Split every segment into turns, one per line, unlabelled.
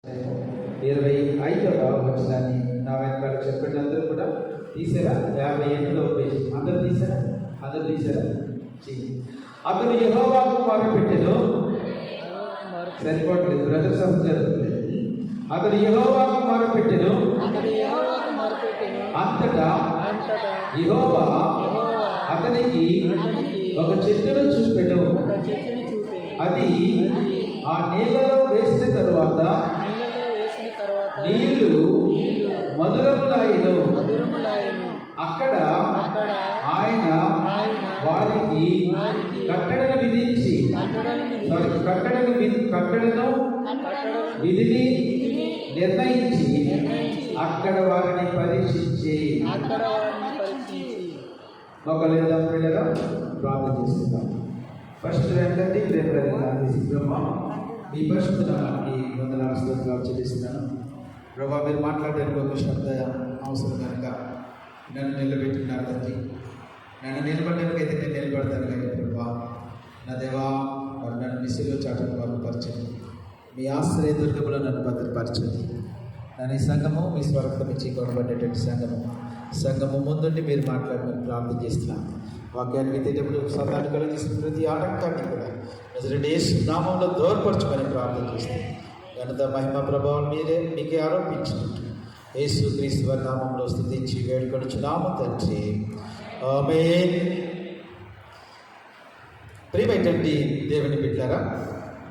25వ వచనాన్ని నా వెనకాల చెప్పేటందరూ కూడా తీసారా? 58వ పేజీ అందరూ తీసారా? అతను యెహోవాకు మొరపెట్టెను. సరిపోవట్లేదు బ్రదర్స్, అతను యెహోవాకు మొరపెట్టెను. అంతటా యెహోవా అతనికి ఒక చెట్టును చూపెను. అది ఆ నీళ్ళలో వేసిన తరువాత నీళ్లు మధురములాయెను. అక్కడ ఆయన వారికి కట్టడను విధిని నిర్ణయించి అక్కడ వారిని పరీక్షించి ఒక లేదా పిల్లగా ప్రార్థన చేస్తున్నాం. ఫస్ట్ రండి బ్రహ్మ మీ పరిశుద్ధ నామానికి వందనాలు స్తోత్రాలు చెల్లిస్తున్నాను. ప్రభా, మీరు మాట్లాడడానికి ఒక శబ్ద అవసరం కనుక నన్ను నిలబెట్టినారు తండ్రి. నన్ను నిలబడడానికి అయితే నేను నిలబడతాను కానీ ప్రభా నా దేవా, మరి నన్ను మిస్సులో చాటును బాగుపరచండి. మీ ఆశ్రయ దుర్గములో నన్ను భద్రపరచండి. నన్ను ఈ సంఘము మీ స్వరక్తం ఇచ్చి కొనబడేటువంటి సంఘము ముందుండి మీరు మాట్లాడమని ప్రార్థన చేస్తున్నాను. వాక్యాన్ని వినేటప్పుడు సతాన్ని కలిగిస్తున్న ప్రతి ఆటంకాన్ని కూడా నజరేయుడైన యేసు నామములో దూరపరచమని ప్రార్థన చేస్తాను. ఘనత మహిమ ప్రభావం మీకే ఆరోపించినట్టు యేసు క్రీస్తు వారి నామంలో స్తుతించి వేడుకొనుచున్నాము తండ్రి, ఆమేన్. ప్రియమైనటువంటి దేవుని బిడ్డలారా,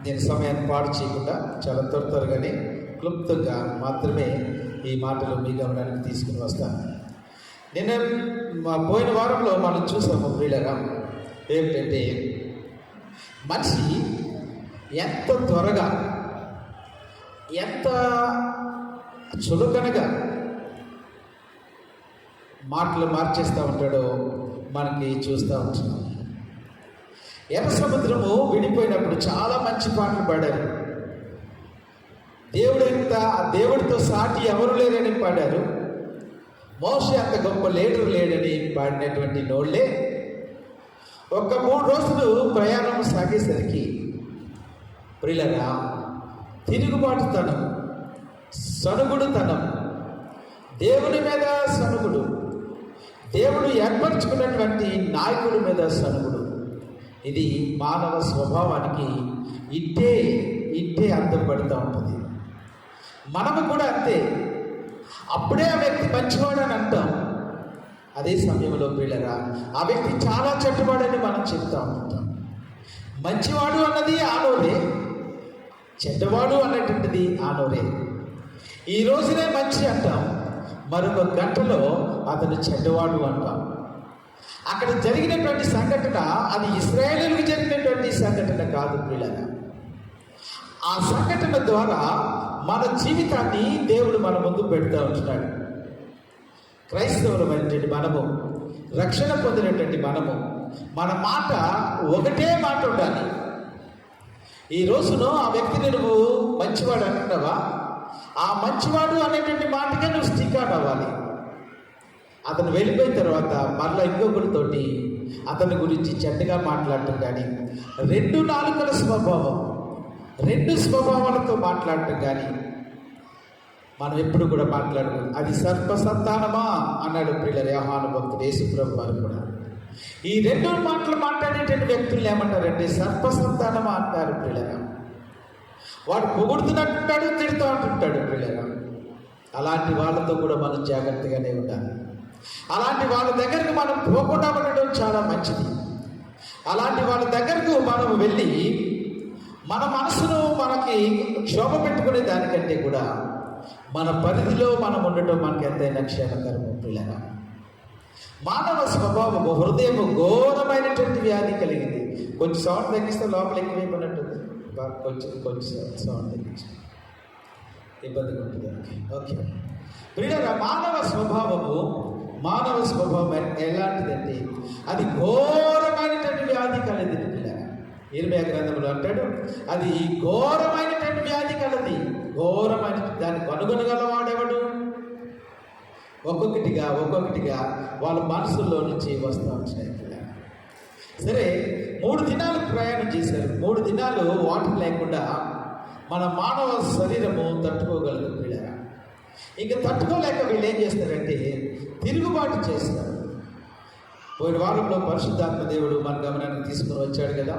నేను సమయాన్ని పాడు చేయకుండా చాలా త్వరగానే క్లుప్తంగా మాత్రమే ఈ మాటలు మీ గమనానికి తీసుకుని వస్తాను. నిన్న పోయిన వారంలో మనం చూసాము ప్రియులారా, ఏమిటంటే మనిషి ఎంత త్వరగా ఎంత చులకనగా మాటలు మార్చేస్తూ ఉంటాడో మనకి చూస్తూ ఉంటున్నాం. ఎర్ర సముద్రము విడిపోయినప్పుడు చాలా మంచి పాటలు పాడారు. దేవుడితో సాటి ఎవరు లేరని పాడారు. మోషే అంత గొప్ప లీడర్ లేడని పాడినటువంటి నోళ్లే ఒక 3 రోజులు ప్రయాణం సాగేసరికి ప్రియులారా, తిరుగుబాటుతనం, సణుగుడుతనం, దేవుని మీద సణుగుడు, దేవుడు ఏర్పరచుకున్నటువంటి నాయకుడి మీద సణుగుడు, ఇది మానవ స్వభావానికి ఇట్టే అర్థం పడుతూ ఉంటుంది. మనము కూడా అంతే. అప్పుడే ఆ వ్యక్తి మంచివాడని అంటాం, అదే సమయంలో పిల్లరా ఆ వ్యక్తి చాలా చెడ్డవాడని మనం చెప్తా ఉంటాం. మంచివాడు అన్నది ఆనోరే, చెడ్డవాడు అన్నటువంటిది ఆనోరే. ఈ రోజునే మంచి అంటాం, మరొక గంటలో అతను చెడ్డవాడు అంటాం. అక్కడ జరిగినటువంటి సంఘటన అది ఇశ్రాయేలులకు జరిగినటువంటి సంఘటన కాదు పిల్లరా. ఆ సంఘటన ద్వారా మన జీవితాన్ని దేవుడు మన ముందు పెడుతూ ఉంటున్నాడు. క్రైస్తవులమైనటువంటి మనము, రక్షణ పొందినటువంటి మనము, మన మాట ఒకటే మాట ఉండాలి. ఈ రోజును ఆ వ్యక్తిని నువ్వు మంచివాడు అంటున్నావా, ఆ మంచివాడు అనేటువంటి మాటకే నువ్వు స్టిక్ అవుట్ అవ్వాలి. అతను వెళ్ళిపోయిన తర్వాత మరలా ఇంకొకరితోటి అతని గురించి చెడ్డగా మాట్లాడటం కానీ, 2 నాలుకల స్వభావం, 2 స్వభావాలతో మాట్లాడటం కానీ మనం ఎప్పుడు కూడా మాట్లాడకూడదు. అది సర్పసంతానమా అన్నాడు ప్రియుల యోహాను భక్తుడు యేసుప్రభు వారు కూడా. ఈ 2 మాటలు మాట్లాడేటువంటి వ్యక్తులు ఏమంటారంటే సర్పసంతానమా అంటారు ప్రియులరా. వాడు పొగుడుతున్నట్టుంటాడు, తిడుతూ అంటుంటాడు ప్రియులరా. అలాంటి వాళ్ళతో కూడా మనం జాగ్రత్తగానే ఉండాలి. అలాంటి వాళ్ళ దగ్గరకు మనం పోకుండా ఉండడం చాలా మంచిది. అలాంటి వాళ్ళ దగ్గరకు మనం వెళ్ళి మన మనసును మనకి క్షోభ పెట్టుకునే దానికంటే కూడా మన పరిధిలో మనం ఉండటం మనకి ఎంతైనా క్షేమకరము పిల్లరా. మానవ స్వభావము, హృదయము ఘోరమైనటువంటి వ్యాధి కలిగింది. కొంచెం సౌండ్ తగ్గిస్తే లోపల ఎక్కువైపోయినట్టుంది. కొంచెం సౌండ్ తగ్గించి ఇబ్బందిగా ఉంటుంది. ఓకే పిల్లరా, మానవ స్వభావం ఎలాంటిదంటే అది ఘోరమైనటువంటి వ్యాధి కలది. ఇర్మియా గ్రంథంలో అంటాడు, అది ఘోరమైనటువంటి వ్యాధి కలది. ఘోరమైన దాన్ని కనుగొనగలవాడెవడు? ఒక్కొక్కటిగా వాళ్ళ మనసుల్లో నుంచి వస్తూ ఉంటాయి. సరే 3 దినాలు ప్రయాణం చేశారు. 3 దినాలు వాటర్ లేకుండా మన మానవ శరీరము తట్టుకోగలదు పిల్లరా. ఇంకా తట్టుకోలేక వీళ్ళు ఏం చేస్తారంటే తిరుగుబాటు చేస్తారు. పోయిన వారంలో పరిశుద్ధాత్మ దేవుడు మన గమనానికి తీసుకుని వచ్చాడు కదా.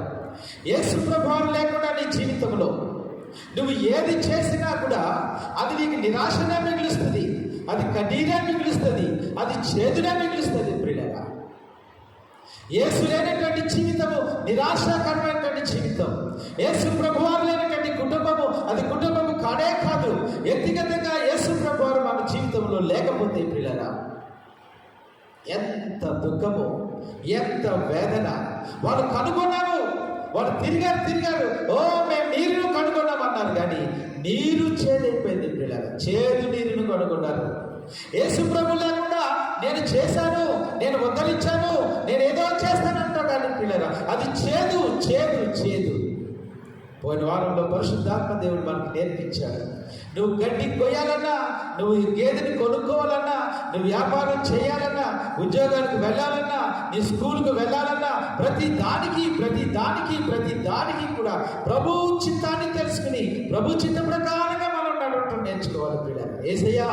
యేసు ప్రభువు లేకుండా నీ జీవితంలో నువ్వు ఏది చేసినా కూడా అది నీకు నిరాశనే మిగులుస్తుంది, అది కన్నీరే మిగులుస్తుంది, అది చేదునే మిగులుస్తుంది ప్రియులారా. యేసు లేనటువంటి జీవితము నిరాశాకరమైనటువంటి జీవితం. యేసు ప్రభువారు లేనటువంటి కుటుంబము అది కుటుంబము కానే కాదు. వ్యక్తిగతంగా యేసు ప్రభువారు మన జీవితంలో లేకపోతే ప్రియులారా ఎంత దుఃఖము, ఎంత వేదన. వాళ్ళు కనుగొన్నారు, వాళ్ళు తిరిగారు. మేము నీరును కనుగొన్నామన్నారు, కానీ నీరు చేదైపోయింది ప్రియులారా. చేదు నీరును కనుగొన్నారు. యేసు ప్రభు లేకుండా నేను చేశాను, నేను వద్దలిచ్చాను, నేను ఏదో చేస్తానంటాడు కానీ పిల్లరా అది చేదు చేదు చేదు. పోయిన వారంలో పరిశుద్ధాత్మ దేవుడు మనకు నేర్పించాడు. నువ్వు గడ్డి కొయ్యాలన్నా, నువ్వు గేదెని కొనుక్కోవాలన్నా, నువ్వు వ్యాపారం చేయాలన్నా, ఉద్యోగానికి వెళ్ళాలన్నా, నీ స్కూల్కి వెళ్ళాలన్నా, ప్రతి దానికి కూడా ప్రభు చిత్తాన్ని తెలుసుకుని ప్రభు చిత్త ప్రకారంగా మనం నడవటం నేర్చుకోవాలి పిల్లలు. యేసయ్యా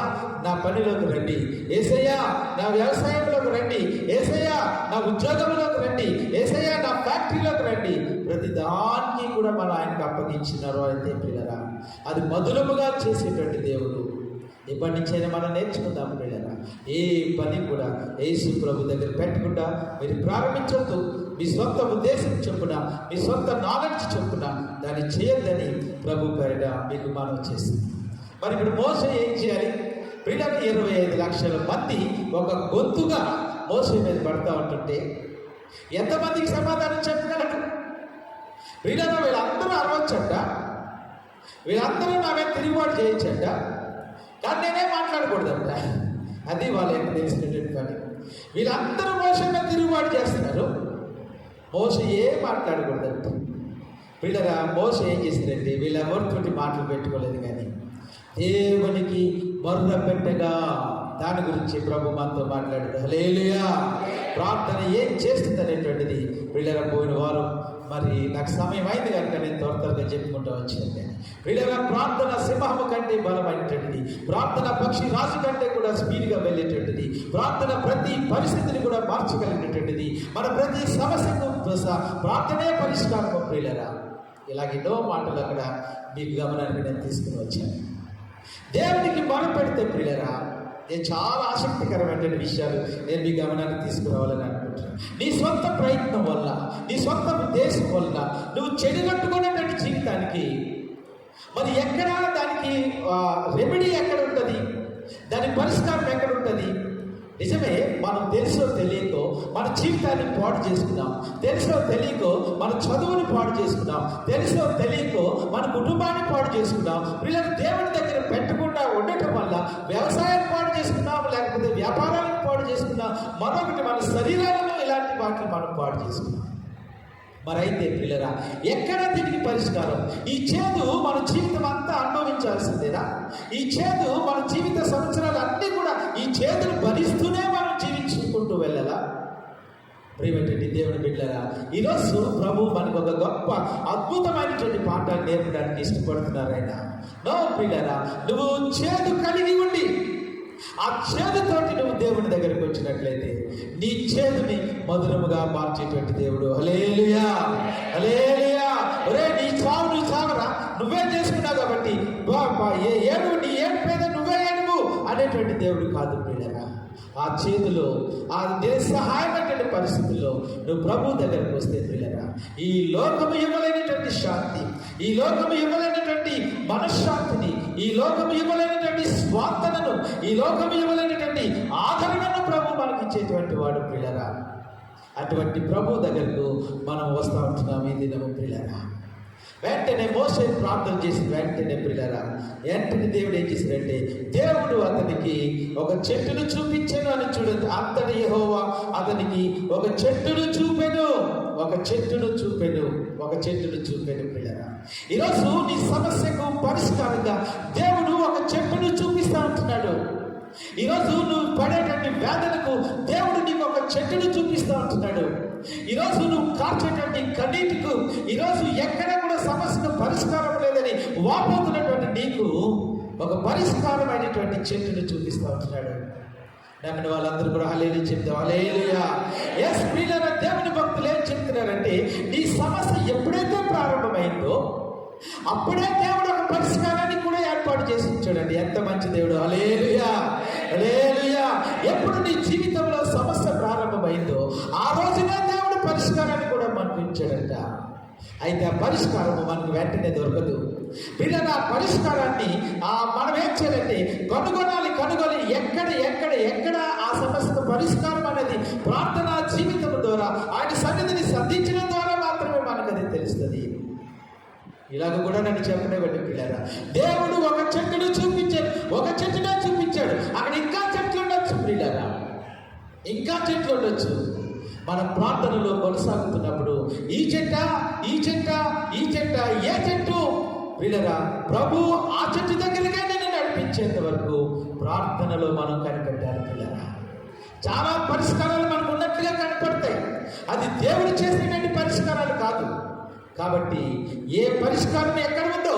నా పనిలోకి రండి, యేసయ్యా నా వ్యవసాయంలోకి రండి, యేసయ్యా నా ఉద్యోగంలోకి రండి, యేసయ్యా నా ఫ్యాక్టరీలోకి రండి. ప్రతి దానికి కూడా మనం ఆయనకు అప్పగించినారు అయితే పిల్లరా అది మధురముగా చేసేటువంటి దేవుడు. ఇప్పటి నుంచైనా మనం నేర్చుకుందాం పిల్లరా. ఏ పని కూడా యేసు ప్రభు దగ్గర పెట్టకుండా మీరు ప్రారంభించొద్దు. మీ సొంత ఉద్దేశం చొప్పున, మీ సొంత నాలెడ్జ్ చొప్పున దాన్ని చేయొద్దని ప్రభు పేరిట మీకు మనం చేస్తుంది. మరి ఇప్పుడు మోసే ఏం చేయాలి? పిల్లలు 25 లక్షల మంది ఒక గొంతుగా మోసే మీద పడతా ఉంటుంటే ఎంతమందికి సమాధానం చెప్పగలరు? పిల్లలు వీళ్ళందరూ అరవచ్చట, వీళ్ళందరూ నా మీద తిరుగుబాటు చేయొచ్చట, కానీ నేనే మాట్లాడకూడదంట. అది వాళ్ళకి తెలిసినటువంటి పని. వీళ్ళందరూ మోసే మీద తిరుగుబాటు చేస్తున్నారు, మోసే ఏం మాట్లాడకూడదంట. పిల్లరా మోసే ఏం చేసిందంటే వీళ్ళ ఎవరితోటి మాటలు పెట్టుకోలేదు, కానీ దేవునికి మొర్ర పెట్టగా దాని గురించి ప్రభు మనతో మాట్లాడాడు. హల్లెలూయా. ప్రార్థన ఏం చేస్తుంది అనేటువంటిది పిల్లల పోయిన వారం మరి నాకు సమయం అయింది కనుక నేను త్వరగా చెప్పుకుంటూ వచ్చాను. పిల్లల ప్రార్థన సింహము కంటే బలమైనటువంటిది, ప్రార్థన పక్షి రాజు కంటే కూడా స్పీడ్గా వెళ్ళేటువంటిది, ప్రార్థన ప్రతి పరిస్థితిని కూడా మార్చగలిగినటువంటిది, మన ప్రతి సమస్యకు ప్రార్థనే పరిష్కారం. పిల్లరా ఇలాగెన్నో మాటలు అక్కడ మీకు గమనానికి నేను తీసుకుని వచ్చాను. దేవునికి మొర పెడితే ప్రియులరా నేను చాలా ఆసక్తికరమైన విషయాలు నేను మీ గమనానికి తీసుకురావాలని అనుకుంటున్నాను. నీ సొంత ప్రయత్నం వల్ల, నీ సొంత ఉద్దేశం వల్ల నువ్వు చెడుగట్టుకునేటువంటి జీవితానికి మరి ఎక్కడ దానికి రెమెడీ ఎక్కడ ఉంటుంది, దాని పరిష్కారం ఎక్కడ ఉంటుంది? నిజమే, మనం తెలుసో తెలియకో మన జీవితాన్ని పాడు చేసుకున్నాం, తెలుసో తెలియకో మన చదువుని పాడు చేసుకున్నాం, తెలుసో తెలియకో మన కుటుంబాన్ని పాడు చేసుకున్నాం. వీళ్ళని దేవుని దగ్గర పెట్టకుండా ఉండటం వల్ల వ్యవసాయాన్ని పాడు చేసుకున్నాం, లేకపోతే వ్యాపారాలను పాడు చేసుకున్నాం, మరొకటి మన శరీరాలను ఇలాంటి వాటిని మనం పాడు చేసుకున్నాం. మరైతే పిల్లరా ఎక్కడ దీనికి పరిష్కారం? ఈ చేదు మన జీవితం అంతా అనుభవించాల్సిందేనా? ఈ చేదు మన జీవిత సంవత్సరాలు అన్నీ కూడా ఈ చేదును భరిస్తూనే మనం జీవించుకుంటూ వెళ్ళాలా? ప్రియమైనటువంటి దేవుని బిడ్డలారా, ఈరోజు ప్రభు మనకు ఒక గొప్ప అద్భుతమైనటువంటి పాఠాలు నేర్పడానికి ఇష్టపడుతున్నారు ఆయన. నో పిల్లరా, నువ్వు చేదు కలిగి ఉండి ఆ చేదుతోటి నువ్వు దేవుని దగ్గరికి వచ్చినట్లయితే నీ చేదుని మధురముగా మార్చేటువంటి దేవుడు. హల్లెలూయా, హల్లెలూయా. ఒరే నీ చావు నువ్వు చావరా, నువ్వే చేసుకున్నావు కాబట్టి ఏడు నీ ఏడుపేద నువ్వే ఏడువు అనేటువంటి దేవుడు కాదు పిల్లరా. ఆ చేతిలో ఆ నిస్సహాయమైనటువంటి పరిస్థితుల్లో నువ్వు ప్రభు దగ్గరకు వస్తే పిల్లరా ఈ లోకము ఇవ్వలేనటువంటి శాంతి, ఈ లోకము ఇవ్వలేనటువంటి మనశ్శాంతిని, ఈ లోకము ఇవ్వలేనటువంటి స్వార్థనను, ఈ లోకము ఇవ్వలేనటువంటి ఆదరణను ప్రభు మనకి ఇచ్చేటువంటి వాడు పిల్లరా. అటువంటి ప్రభు దగ్గరకు మనం వస్తూ ఉంటున్నాం ఈ దినము పిల్లరా. వెంటనే మోసే ప్రార్థన చేసి వెంటనే పిల్లరా వెంటనే దేవుడు ఏం చేశాడంటే దేవుడు అతనికి ఒక చెట్టును చూపించాను అని చూడండి. అంతటి యెహోవా అతనికి ఒక చెట్టును చూపెను, ఒక చెట్టును చూపెను, ఒక చెట్టును చూపెను పిల్లరా. ఈరోజు నీ సమస్యకు పరిష్కారంగా దేవుడు ఒక చెట్టును చూపిస్తా ఉంటున్నాడు. ఈరోజు నువ్వు పడేటువంటి వేదనకు దేవుడు నీకు ఒక చెట్టును చూపిస్తూ ఉంటున్నాడు. ఈరోజు నువ్వు కార్చేటువంటి కన్నీటికు, ఈరోజు ఎక్కడ కూడా సమస్యకు పరిష్కారం లేదని వాపోతున్నటువంటి నీకు ఒక పరిష్కారమైనటువంటి చెట్టును చూపిస్తూ ఉంటున్నాడు. నమ్మిన వాళ్ళందరూ కూడా హల్లెలూయా చెప్తాం. హల్లెలూయా. యేసు ప్రియులారా, దేవుని భక్తులు ఏం చెప్తున్నారంటే, నీ సమస్య ఎప్పుడైతే ప్రారంభమైందో అప్పుడే దేవుడు ఒక పరిష్కారాన్ని కూడా ఏర్పాటు చేసి ఉంచాడండి. ఎంత మంచి దేవుడు. హల్లెలూయా, హల్లెలూయా. ఎప్పుడు నీ జీవితంలో సమస్య ప్రారంభమైందో ఆ రోజునే దేవుడు పరిష్కారాన్ని కూడా మనకు ఇచ్చాడంట. అయితే ఆ పరిష్కారము మనకు వెంటనే దొరకదు. పిల్లలు ఆ పరిష్కారాన్ని మనం ఏం చేయాలంటే కనుగొని ఎక్కడ ఆ సమస్యకు పరిష్కారం అనేది ప్రార్థనా జీవితం ద్వారా, ఆయన సన్నిధిని సంధించడం ద్వారా మాత్రమే మనకు అది తెలుస్తుంది. ఇలాగ కూడా నన్ను చెప్పనివ్వండి పిల్లరా, దేవుడు ఒక చెట్టును చూపించాడు, ఒక చెట్టునే చూపించాడు. అక్కడ ఇంకా చెట్లు ఉండొచ్చు పిల్లరా, ఇంకా చెట్లు ఉండొచ్చు. మన ప్రార్థనలో కొనసాగుతున్నప్పుడు ఈ చెట్ట ఏ చెట్టు పిల్లరా, ప్రభు ఆ చెట్టు దగ్గరగా నేను నడిపించేంత వరకు ప్రార్థనలో మనం కనిపెట్టాలి పిల్లరా. చాలా పరిష్కారాలు మనకు ఉన్నట్లుగా కనపడతాయి, అది దేవుడు చేసేటువంటి పరిష్కారాలు కాదు. కాబట్టి ఏ పరిష్కారం ఎక్కడ ఉందో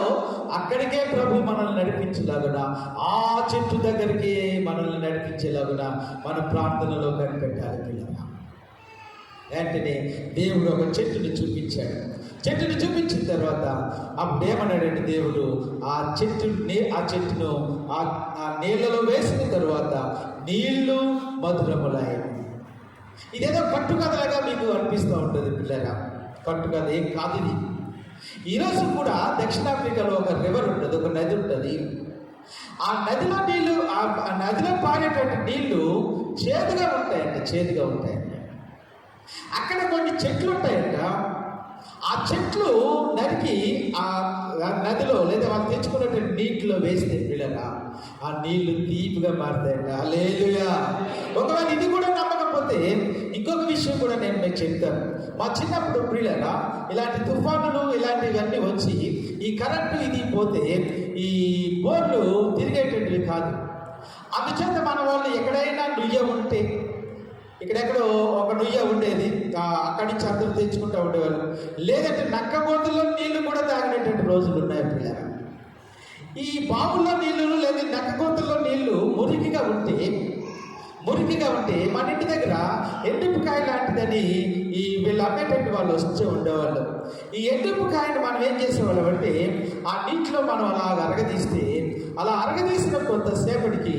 అక్కడికే ప్రభు మనల్ని నడిపించేలాగునా, ఆ చెట్టు దగ్గరికి మనల్ని నడిపించేలాగునా మన ప్రార్థనలో కనిపెట్టాలి పిల్లరా. వెంటనే దేవుడు ఒక చెట్టుని చూపించాడు. చెట్టుని చూపించిన తర్వాత అప్పుడు ఏమన్నాడంటే దేవుడు, ఆ చెట్టును ఆ నీళ్ళలో వేసిన తర్వాత నీళ్లు మధురములాయి. ఇదేదో కట్టుకథలాగా మీకు అనిపిస్తూ ఉంటుంది పిల్లరా. కట్టుకథ ఏం కాదు ఇది. ఈరోజు కూడా దక్షిణాఫ్రికాలో ఒక రివర్ ఉంటుంది, ఒక నది ఉంటుంది. ఆ నదిలో నీళ్లు, ఆ నదిలో పారేటువంటి నీళ్లు చేదుగా ఉంటాయంట. అక్కడ కొన్ని చెట్లు ఉంటాయంట. ఆ చెట్లు నరికి ఆ నదిలో లేదా వాళ్ళు తెచ్చుకున్నటువంటి నీటిలో వేస్తే పిల్లరా, ఆ నీళ్లు తీపిగా మారుతాయంట. హల్లెలూయా. ఒకవేళ ఇది కూడా నమ్మకపోతే ఇంకొక విషయం కూడా నేను మీకు చెప్తాను. మా చిన్నప్పుడు పిల్లరా, ఇలాంటి తుఫానులు ఇలాంటివన్నీ వచ్చి ఈ కరెంటు ఇది పోతే ఈ బోర్లు తిరిగేటటువంటివి కాదు. అందుచేత మన వాళ్ళు ఎక్కడైనా నుయ్య ఉంటే, ఇక్కడెక్కడో ఒక నుయ్య ఉండేది, అక్కడి నుంచి అందరూ తెచ్చుకుంటూ ఉండేవాళ్ళు. లేదంటే నక్క గొంతుల్లో నీళ్లు కూడా తాగినటువంటి రోజులు ఉన్నాయి పిల్లరా. ఈ బావుల్లో నీళ్లు లేదా నక్క గొంతుల్లో నీళ్లు మురికిగా ఉంటే మన ఇంటి దగ్గర ఎండుపుకాయ లాంటిదని వీళ్ళు అమ్మేటట్టు వాళ్ళు వస్తూ ఉండేవాళ్ళు. ఈ ఎండుపుకాయను మనం ఏం చేసేవాళ్ళం అంటే, ఆ నీటిలో మనం అలా అరగదీసిన కొంతసేపటికి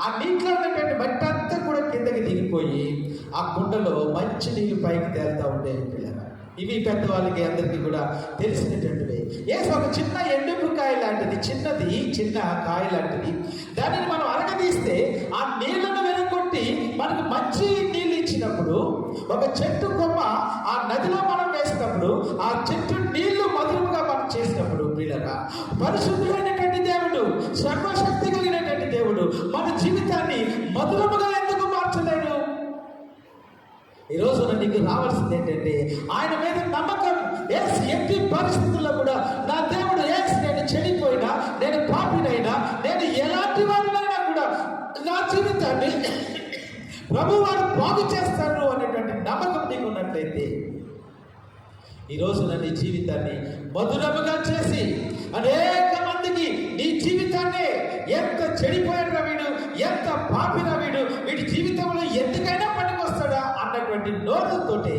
ఆ నీటిలో ఉన్నటువంటి మట్టి అంతా కూడా కిందకి దిగిపోయి ఆ కుండలో మంచి నీళ్ళు పైకి తేలుతూ ఉండేవి పిల్లలు. ఇవి పెద్దవాళ్ళకి అందరికీ కూడా తెలిసినటువంటివి. ఒక చిన్న ఎండుపుకాయ లాంటిది, చిన్న కాయ లాంటిది, దానిని మనం అరగదీస్తే ఆ నీళ్లను వెనుకొట్టి మనకు మంచి నీళ్ళు ఇచ్చినప్పుడు, ఒక చెట్టు కొమ్మ ఆ నదిలో మనం వేసినప్పుడు, ఆ చెట్టు నీళ్లు మధురముగా మనం చేసినప్పుడు పిల్లరా, పరిశుద్ధులైనటువంటి దేవుడు, సర్వశక్తి కలిగినటువంటి దేవుడు మన జీవితాన్ని మధురముగా ఎందుకు మార్చలేడు? ఈరోజు నీకు రావాల్సింది ఏంటంటే, ఆయన మీద నమ్మకం. ఎట్టి పరిస్థితుల్లో కూడా నా దేవుడు, నేను చెడిపోయినా, నేను పాపినైనా, నేను ఎలాంటి వాడినైనా కూడా నా జీవితాన్ని ప్రభు వారు బాగు చేస్తాడు అనేటువంటి నమ్మకం నీకు ఉన్నట్లయితే, ఈరోజు నీ జీవితాన్ని మధురముగా చేసి అనేక మందికి నీ జీవితాన్ని, ఎంత చెడిపోయిన వీడు, ఎంత పాపిన వీడి జీవితంలో ఎందుకైనా పనికొస్తాడా అన్నటువంటి నోరుతోటి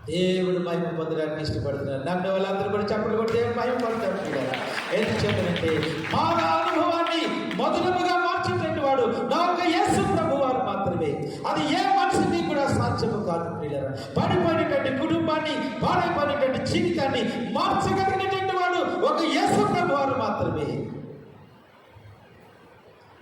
దేవుడు మహిమ పొందడానికి ఇష్టపడుతున్నారు. నన్ను వాళ్ళందరూ కూడా చప్పట్లు కొట్టి దేవుడు మహిమ పడుతున్నారు. ఎందుకు చెప్పాలంటే, మా అనుభవాన్ని మధురముగా మార్చేటువంటి వాడు నా యొక్క యేసు ప్రభు వారు మాత్రమే. అది ఏ మనిషిని కూడా సాధ్యము కాదు ప్రియులారా. పడిపోయినటువంటి కుటుంబాన్ని, పాడైపోయినటువంటి జీవితాన్ని మార్చగలిగినటువంటి వాడు ఒక యేసు ప్రభు వారు మాత్రమే.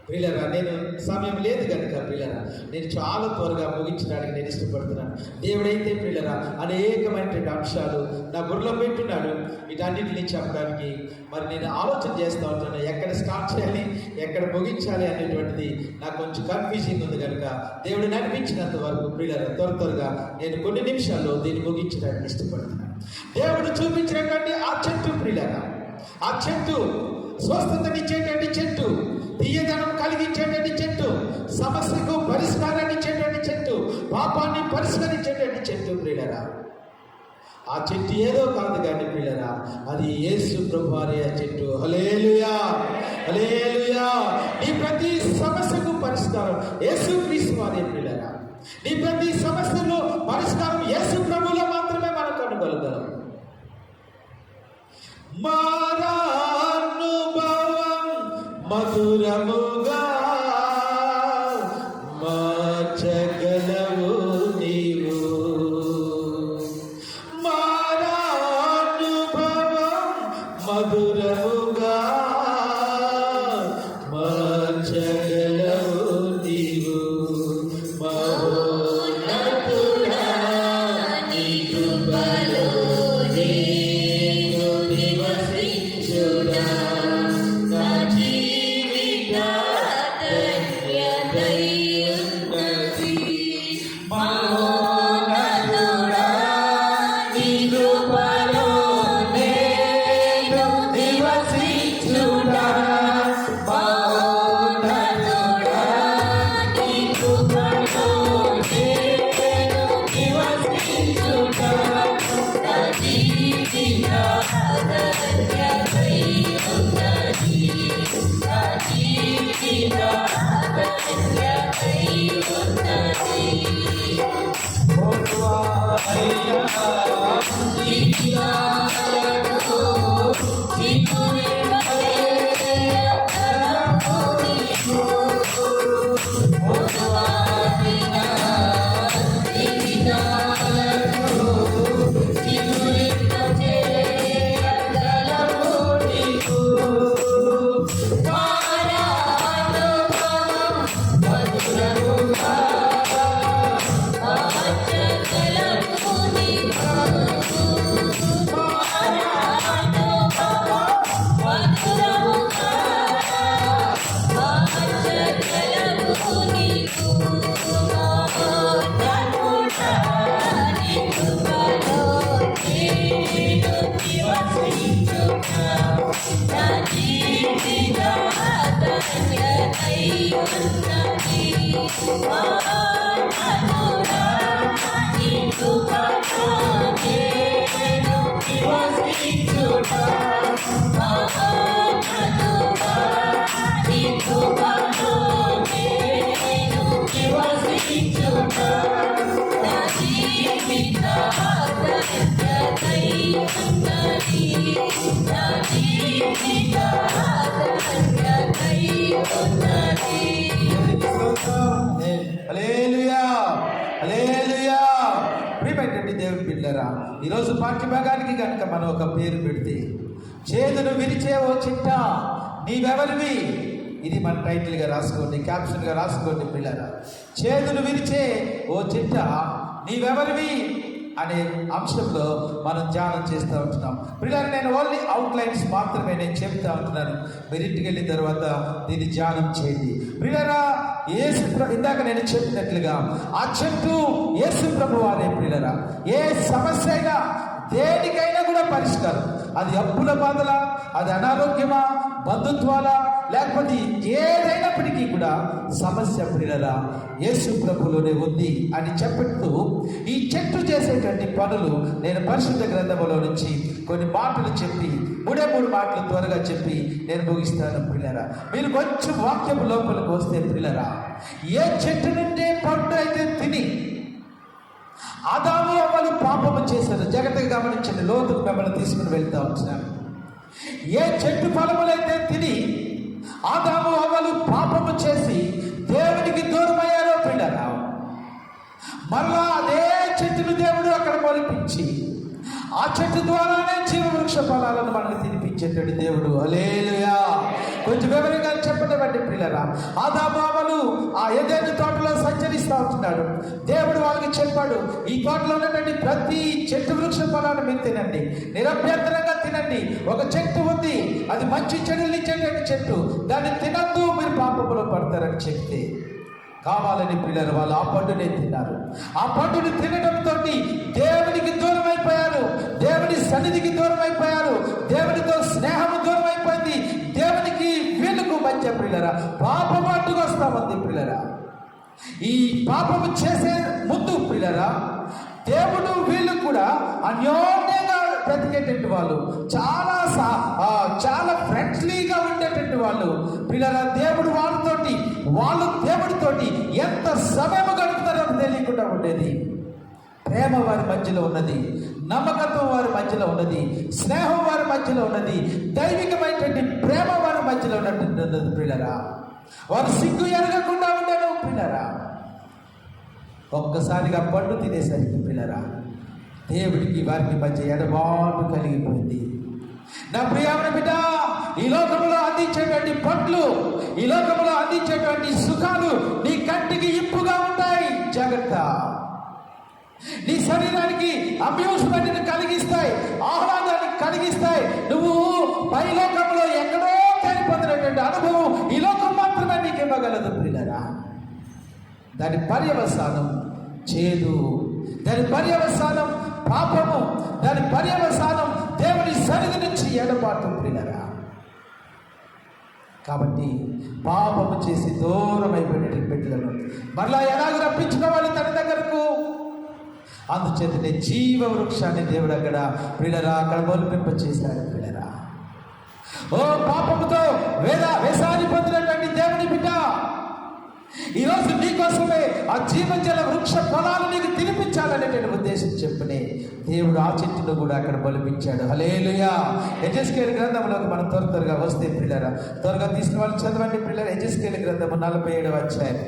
ప్రియులారా, నేను సమయం లేదు కనుక ప్రియులారా, నేను చాలా త్వరగా ముగించడానికి నేను ఇష్టపడుతున్నాను. దేవుడైతే ప్రియులారా అనేకమైనటువంటి అంశాలు నా బుర్రలో పెట్టున్నాడు. వీటన్నిటిని చెప్పడానికి మరి నేను ఆలోచన చేస్తూ ఉంటాను. ఎక్కడ స్టార్ట్ చేయాలి, ఎక్కడ ముగించాలి అనేటువంటిది నాకు కొంచెం కన్ఫ్యూజింగ్ ఉంది కనుక దేవుడు నడిపించినంత వరకు ప్రియులారా త్వరగా నేను కొన్ని నిమిషాల్లో దీన్ని ముగించడానికి ఇష్టపడుతున్నాను. దేవుడు చూపించినటువంటి ఆ చెట్టు ప్రియులారా, ఆ చెట్టు స్వస్థతనిచ్చేటువంటి చెట్టు, తీయదనం కలిగించేటువంటి చెట్టు, పరిష్కరించేటువంటి చెట్టు ప్రియులరా. ఆ చెట్టు ఏదో కాదు కానీ ప్రియులరా, అది యేసు ప్రభువారి చెట్టు. హల్లెలూయా, హల్లెలూయా. నీ ప్రతి సమస్యకు పరిష్కారం యేసు క్రీస్తు వారి ప్రియులరా. నీ ప్రతి సమస్యలో పరిష్కారం యేసు ప్రభువులో మాత్రమే మనం కనుగొనగలం. మారానుభవం మధురముగా మార్చగలవు నీవు. మారానుభవం మధురముగా మార్చగలవు నీవు. మహోన్నతుడా నీ కృపలో నేను నివసించునా. నా జీవిత ధన్యతయున్నది. మహోన్నతుడా నీ కృపలో నేను నివసించునా. మహోన్నతుడా నీ కృపలో నేను నివసించునా. నా జీవిత ధన్యతయున్నది. నా జీవిత ధన్యతయున్నది. హల్లెలూయా, హల్లెలూయా. ప్రియమైనటువంటి దేవుని బిడ్డలారా, ఈరోజు పాఠ్య భాగానికి కనుక మనం ఒక పేరు పెడితే, చేదును విరిచే ఓ చిట్ట నీవెవరివి. ఇది మన టైటిల్గా రాసుకోండి, క్యాప్షన్గా రాసుకోండి పిల్లరా. చేదును విరిచే ఓ చిట్ట నీవెవరివి అనే అంశంలో మనం ధ్యానం చేస్తూ ఉంటున్నాం. పిల్లలు, నేను ఓన్లీ అవుట్లైన్స్ మాత్రమే నేను చెప్తా ఉంటున్నాను. మీరు ఇంటికి వెళ్ళిన తర్వాత దీన్ని ధ్యానం చేయండి. పిల్లరా, ఇందాక నేను చెప్పినట్లుగా ఆ చెట్టు యేసు ప్రభువారే. పిల్లరా, ఏ సమస్య అయినా దేనికైనా కూడా పరిష్కారం. అది అప్పుల బాధలా, అది అనారోగ్యమా, బంధుత్వాలా, లేకపోతే ఏదైనప్పటికీ కూడా సమస్య పిల్లల యేసు ప్రభులోనే ఉంది అని చెప్తూ ఈ చెట్టు చేసేటువంటి పనులు నేను పరిశుద్ధ గ్రంథములో నుంచి కొన్ని మాటలు చెప్పి మూడు మాటలు త్వరగా చెప్పి నేను ముగిస్తాను. పిల్లరా, మీరు కొంచెం వాక్యము లోపలికి వస్తే పిల్లరా, ఏ చెట్టు నుండి పండు అయితే తిని ఆదాము అవ్వలు పాపము చేశారు. జాగ్రత్తగా గమనించండి, లోతుకు మిమ్మల్ని తీసుకుని వెళ్తా వచ్చినాను. ఏ చెట్టు ఫలములైతే తిని ఆదాము అవ్వలు పాపము చేసి దేవునికి దూరమయ్యారో పిల్లరా, మరలా అదే చెట్టును దేవుడు అక్కడ మొలిపించి ఆ చెట్టు ద్వారానే జీవవృక్ష ఫలాలను మనకు తినిపించేటటువంటి దేవుడు. హల్లెలూయా. కొంచెం వివరంగా చెప్పండి పిల్లరా. ఆదాము అవ్వలు ఆ ఏదైనా తోటలో సంచరిస్తూ ఉంటున్నాడు. దేవుడు వాళ్ళకి చెప్పాడు, ఈ తోటలో ఉన్నటువంటి ప్రతి చెట్టు వృక్ష ఫలాన్ని మీరు తినండి, నిరభ్యంతరంగా తినండి. ఒక చెట్టు ఉంది, అది మంచి చెడులు ఇచ్చేటువంటి చెట్టు, దాన్ని తినద్దు, మీరు పాపంలో పడతారని చెప్తే కావాలని పిల్లలు వాళ్ళు ఆ పండునే తిన్నారు. ఆ పండుని తినడంతో దేవునికి దూరం అయిపోయారు, దేవుని సన్నిధికి దూరం అయిపోయారు, దేవునితో స్నేహము దూరం అయిపోయింది. దేవునికి వీళ్ళకు మధ్య పిల్లరా పాపం అడ్డుకొస్తా ఉంది. పిల్లరా, ఈ పాపము చేసే ముందు పిల్లరా దేవుడు వీళ్ళు కూడా అన్యోన్యంగా బ్రతికేటట్టు వాళ్ళు, చాలా ఫ్రెండ్లీగా ఉండేటట్టు వాళ్ళు పిల్లరా. దేవుడు వాళ్ళు దేవుడితోటి ఎంత సమయం గడుపుతారో తెలియకుండా ఉండేది. ప్రేమ వారి మధ్యలో ఉన్నది, నమ్మకత్వం వారి మధ్యలో ఉన్నది, స్నేహం వారి మధ్యలో ఉన్నది, దైవికమైనటువంటి ప్రేమ వారి మధ్యలో ఉన్నటువంటి పిల్లరా. వారు సిగ్గు ఎరగకుండా ఉండేను పిల్లరా. ఒక్కసారిగా పండు తినేసరికి పిల్లరా దేవుడికి వారికి మధ్య ఎడబాటు కలిగిపోయింది. నా ప్రియమైన బిడ్డ, ఈ లోకంలో అందించేటువంటి పండ్లు, ఈ లోకంలో అందించేటువంటి సుఖాలు నీ కంటికి ఇంపుగా ఉంటాయి. జాగ్రత్త. నీ శరీరానికి అమ్యూస్మెంట్ని కలిగిస్తాయి, ఆహ్లాదాన్ని కలిగిస్తాయి. నువ్వు పై లోకంలో ఎక్కడో పొందినటువంటి అనుభవం ఈ లోకం మాత్రమే నీకు ఇవ్వగలదు పిల్లరా. దాని పర్యవసానం చేదు, దాని పర్యవసానం పాపము, దాని పర్యవసానం దేవుని సన్నిధి నుంచి ఎడబాటు పిల్లరా. కాబట్టి పాపము చేసి దూరమైపోయినటువంటి బిడ్డలను మరలా ఎలాగ రప్పించుకోవాలి తన దగ్గరకు? అందుచేతనే జీవ వృక్షాన్ని దేవుడు అక్కడ పిల్లరా అక్కడ మొలిపింప చేశాడు పిల్లరా. ఓ పాపముతో వేసారి పొందినటువంటి దేవుని బిడ్డ, ఈరోజు నీకోసమే ఆ జీవజల వృక్ష ఫలాలు నీకు తినిపించాలనేటువంటి ఉద్దేశం చెప్పునే దేవుడు ఆ చెట్టును కూడా అక్కడ బలిపించాడు. హల్లెలూయా. యెహెజ్కేలు గ్రంథంలోకి మనం త్వరగా వస్తే పిల్లరా, త్వరగా తీసిన వాళ్ళు చదవండి పిల్లలు. యెహెజ్కేలు గ్రంథము 47వ అధ్యాయం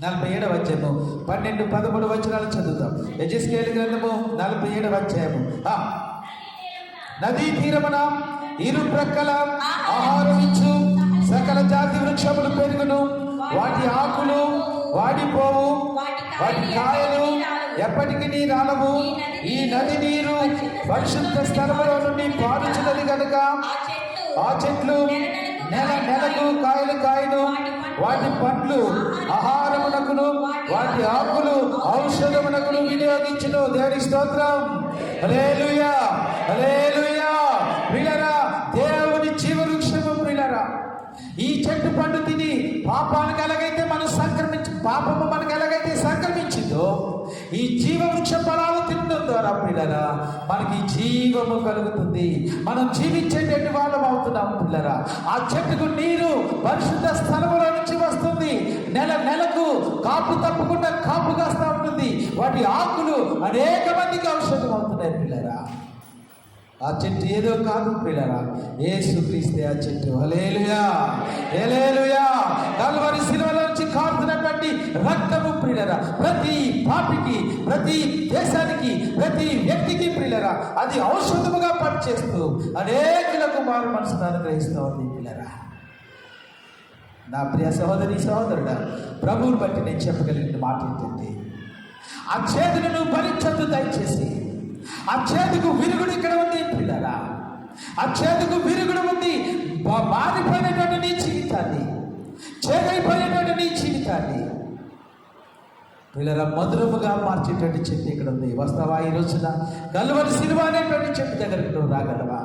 12, 13 వచనాలు చదువుతాం. యెహెజ్కేలు గ్రంథము 47వ అధ్యాయము. నదీ తీరమున ఇరు ప్రక్కల ఆహారం ఇచ్చు సకల జాతి వృక్షములు పెరుగును, వాటి ఆకులు వాడిపోవు, వాటి కాయలు ఎప్పటికీ రాలవు. ఈ నది నీరు పరిశుద్ధ స్థలములో నుండి పారుచున్నది కనుక ఆ చెట్లు నెలకు కాయలు కాయను, వాటి పండ్లు ఆహారమునకును వాటి ఆకులు ఔషధమునకును వినియోగించును. దేవుని స్తోత్రం. హల్లెలూయా, హల్లెలూయా. ప్రియులారా, దేవుని జీవవృక్షము ప్రియులారా, ఈ చెట్టు పండు తిని పాపము మనకు ఎలాగైతే సంక్రమించిందో ఈ జీవవృక్ష ఫలాలు తినడం ద్వారా పిల్లరా మనకి జీవము కలుగుతుంది. మనం జీవించేటువంటి వాళ్ళం అవుతున్నాం పిల్లరా. ఆ చెట్టుకు నీరు పరిశుద్ధ స్థలములో నుంచి వస్తుంది. నెలకు కాపు తప్పకుండా కాపు కాస్తా ఉంటుంది. వాటి ఆకులు అనేక మందికి ఔషధం అవుతున్నాయి పిల్లరా. ఆ చెట్టు ఏదో కాదు పిల్లరా, యేసుక్రీస్తే ఆ చెట్టు. హల్లెలూయా, హల్లెలూయా. కల్వరి శిలువలో నుంచి కారుతున్నటువంటి రక్తము ప్రియులరా ప్రతి పాపికి, ప్రతి దేశానికి, ప్రతి వ్యక్తికి ప్రియులరా అది ఔషధముగా పనిచేస్తూ అనేకులకు మారు మనసును అనుగ్రహిస్తూ ఉంది పిల్లరా. నా ప్రియ సహోదరి సహోదరుడా, ప్రభువుని బట్టి నేను చెప్పగలిగిన మాట ఏంటంటే, ఆ చేతును నువ్వు భరించద్దు దయచేసి. ఆ చేతుకు విరుగుడు ఇక్కడ ఉంది పిల్లరా. ఆ చేతుకు విరుగుడు ఉంది. మారిపోయినటువంటి నీ జీవితాన్ని, చేదైపోయినటువంటి నీ జీవితాన్ని పిల్లరా మధురముగా మార్చేటువంటి చెట్టు ఇక్కడ ఉంది. వస్తావా ఈ రోజున? కల్వరి శిలువ అనేటువంటి చెట్టు దగ్గరకు నువ్వు రాగలవా?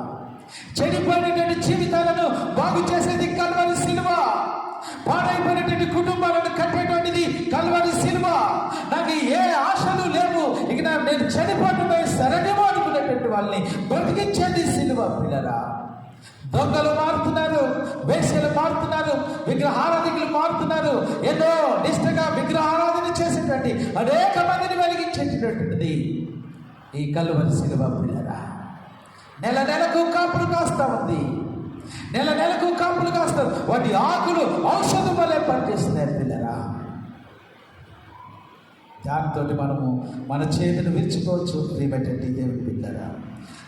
చెడిపోయినటువంటి జీవితాలను బాగు చేసేది కల్వరి శిలువ. పాడైపోయినటువంటి కుటుంబాలను కట్టేటువంటిది కల్వరి శిలువ. నాకు ఏ ఆశలు లేవు, ఇక నేను చనిపోవటమే సరేనేమో అనుకునేటువంటి వాళ్ళని బ్రతికించేది శిలువ పిల్లరా. దొంగలు మారుతున్నారు, వేశ్యలు మారుతున్నారు, విగ్రహారాధికులు మారుతున్నారు. ఎన్నో నిష్టగా విగ్రహారాధన చేసేటువంటి అనేక మందిని వెలిగించేటటువంటిది ఈ కల్వరి శిలువ పిల్లరా. నెలకు కాపులు కాస్తా ఉంది. నెలకు కాపులు కాస్తారు. వాటి ఆకులు ఔషధం వల్లే పనిచేస్తున్నాయి పిల్లరా. దాంతో మనము మన చేతిని విరుచుకోవచ్చు ప్రియమైనటువంటి దేవుని పిల్లరా.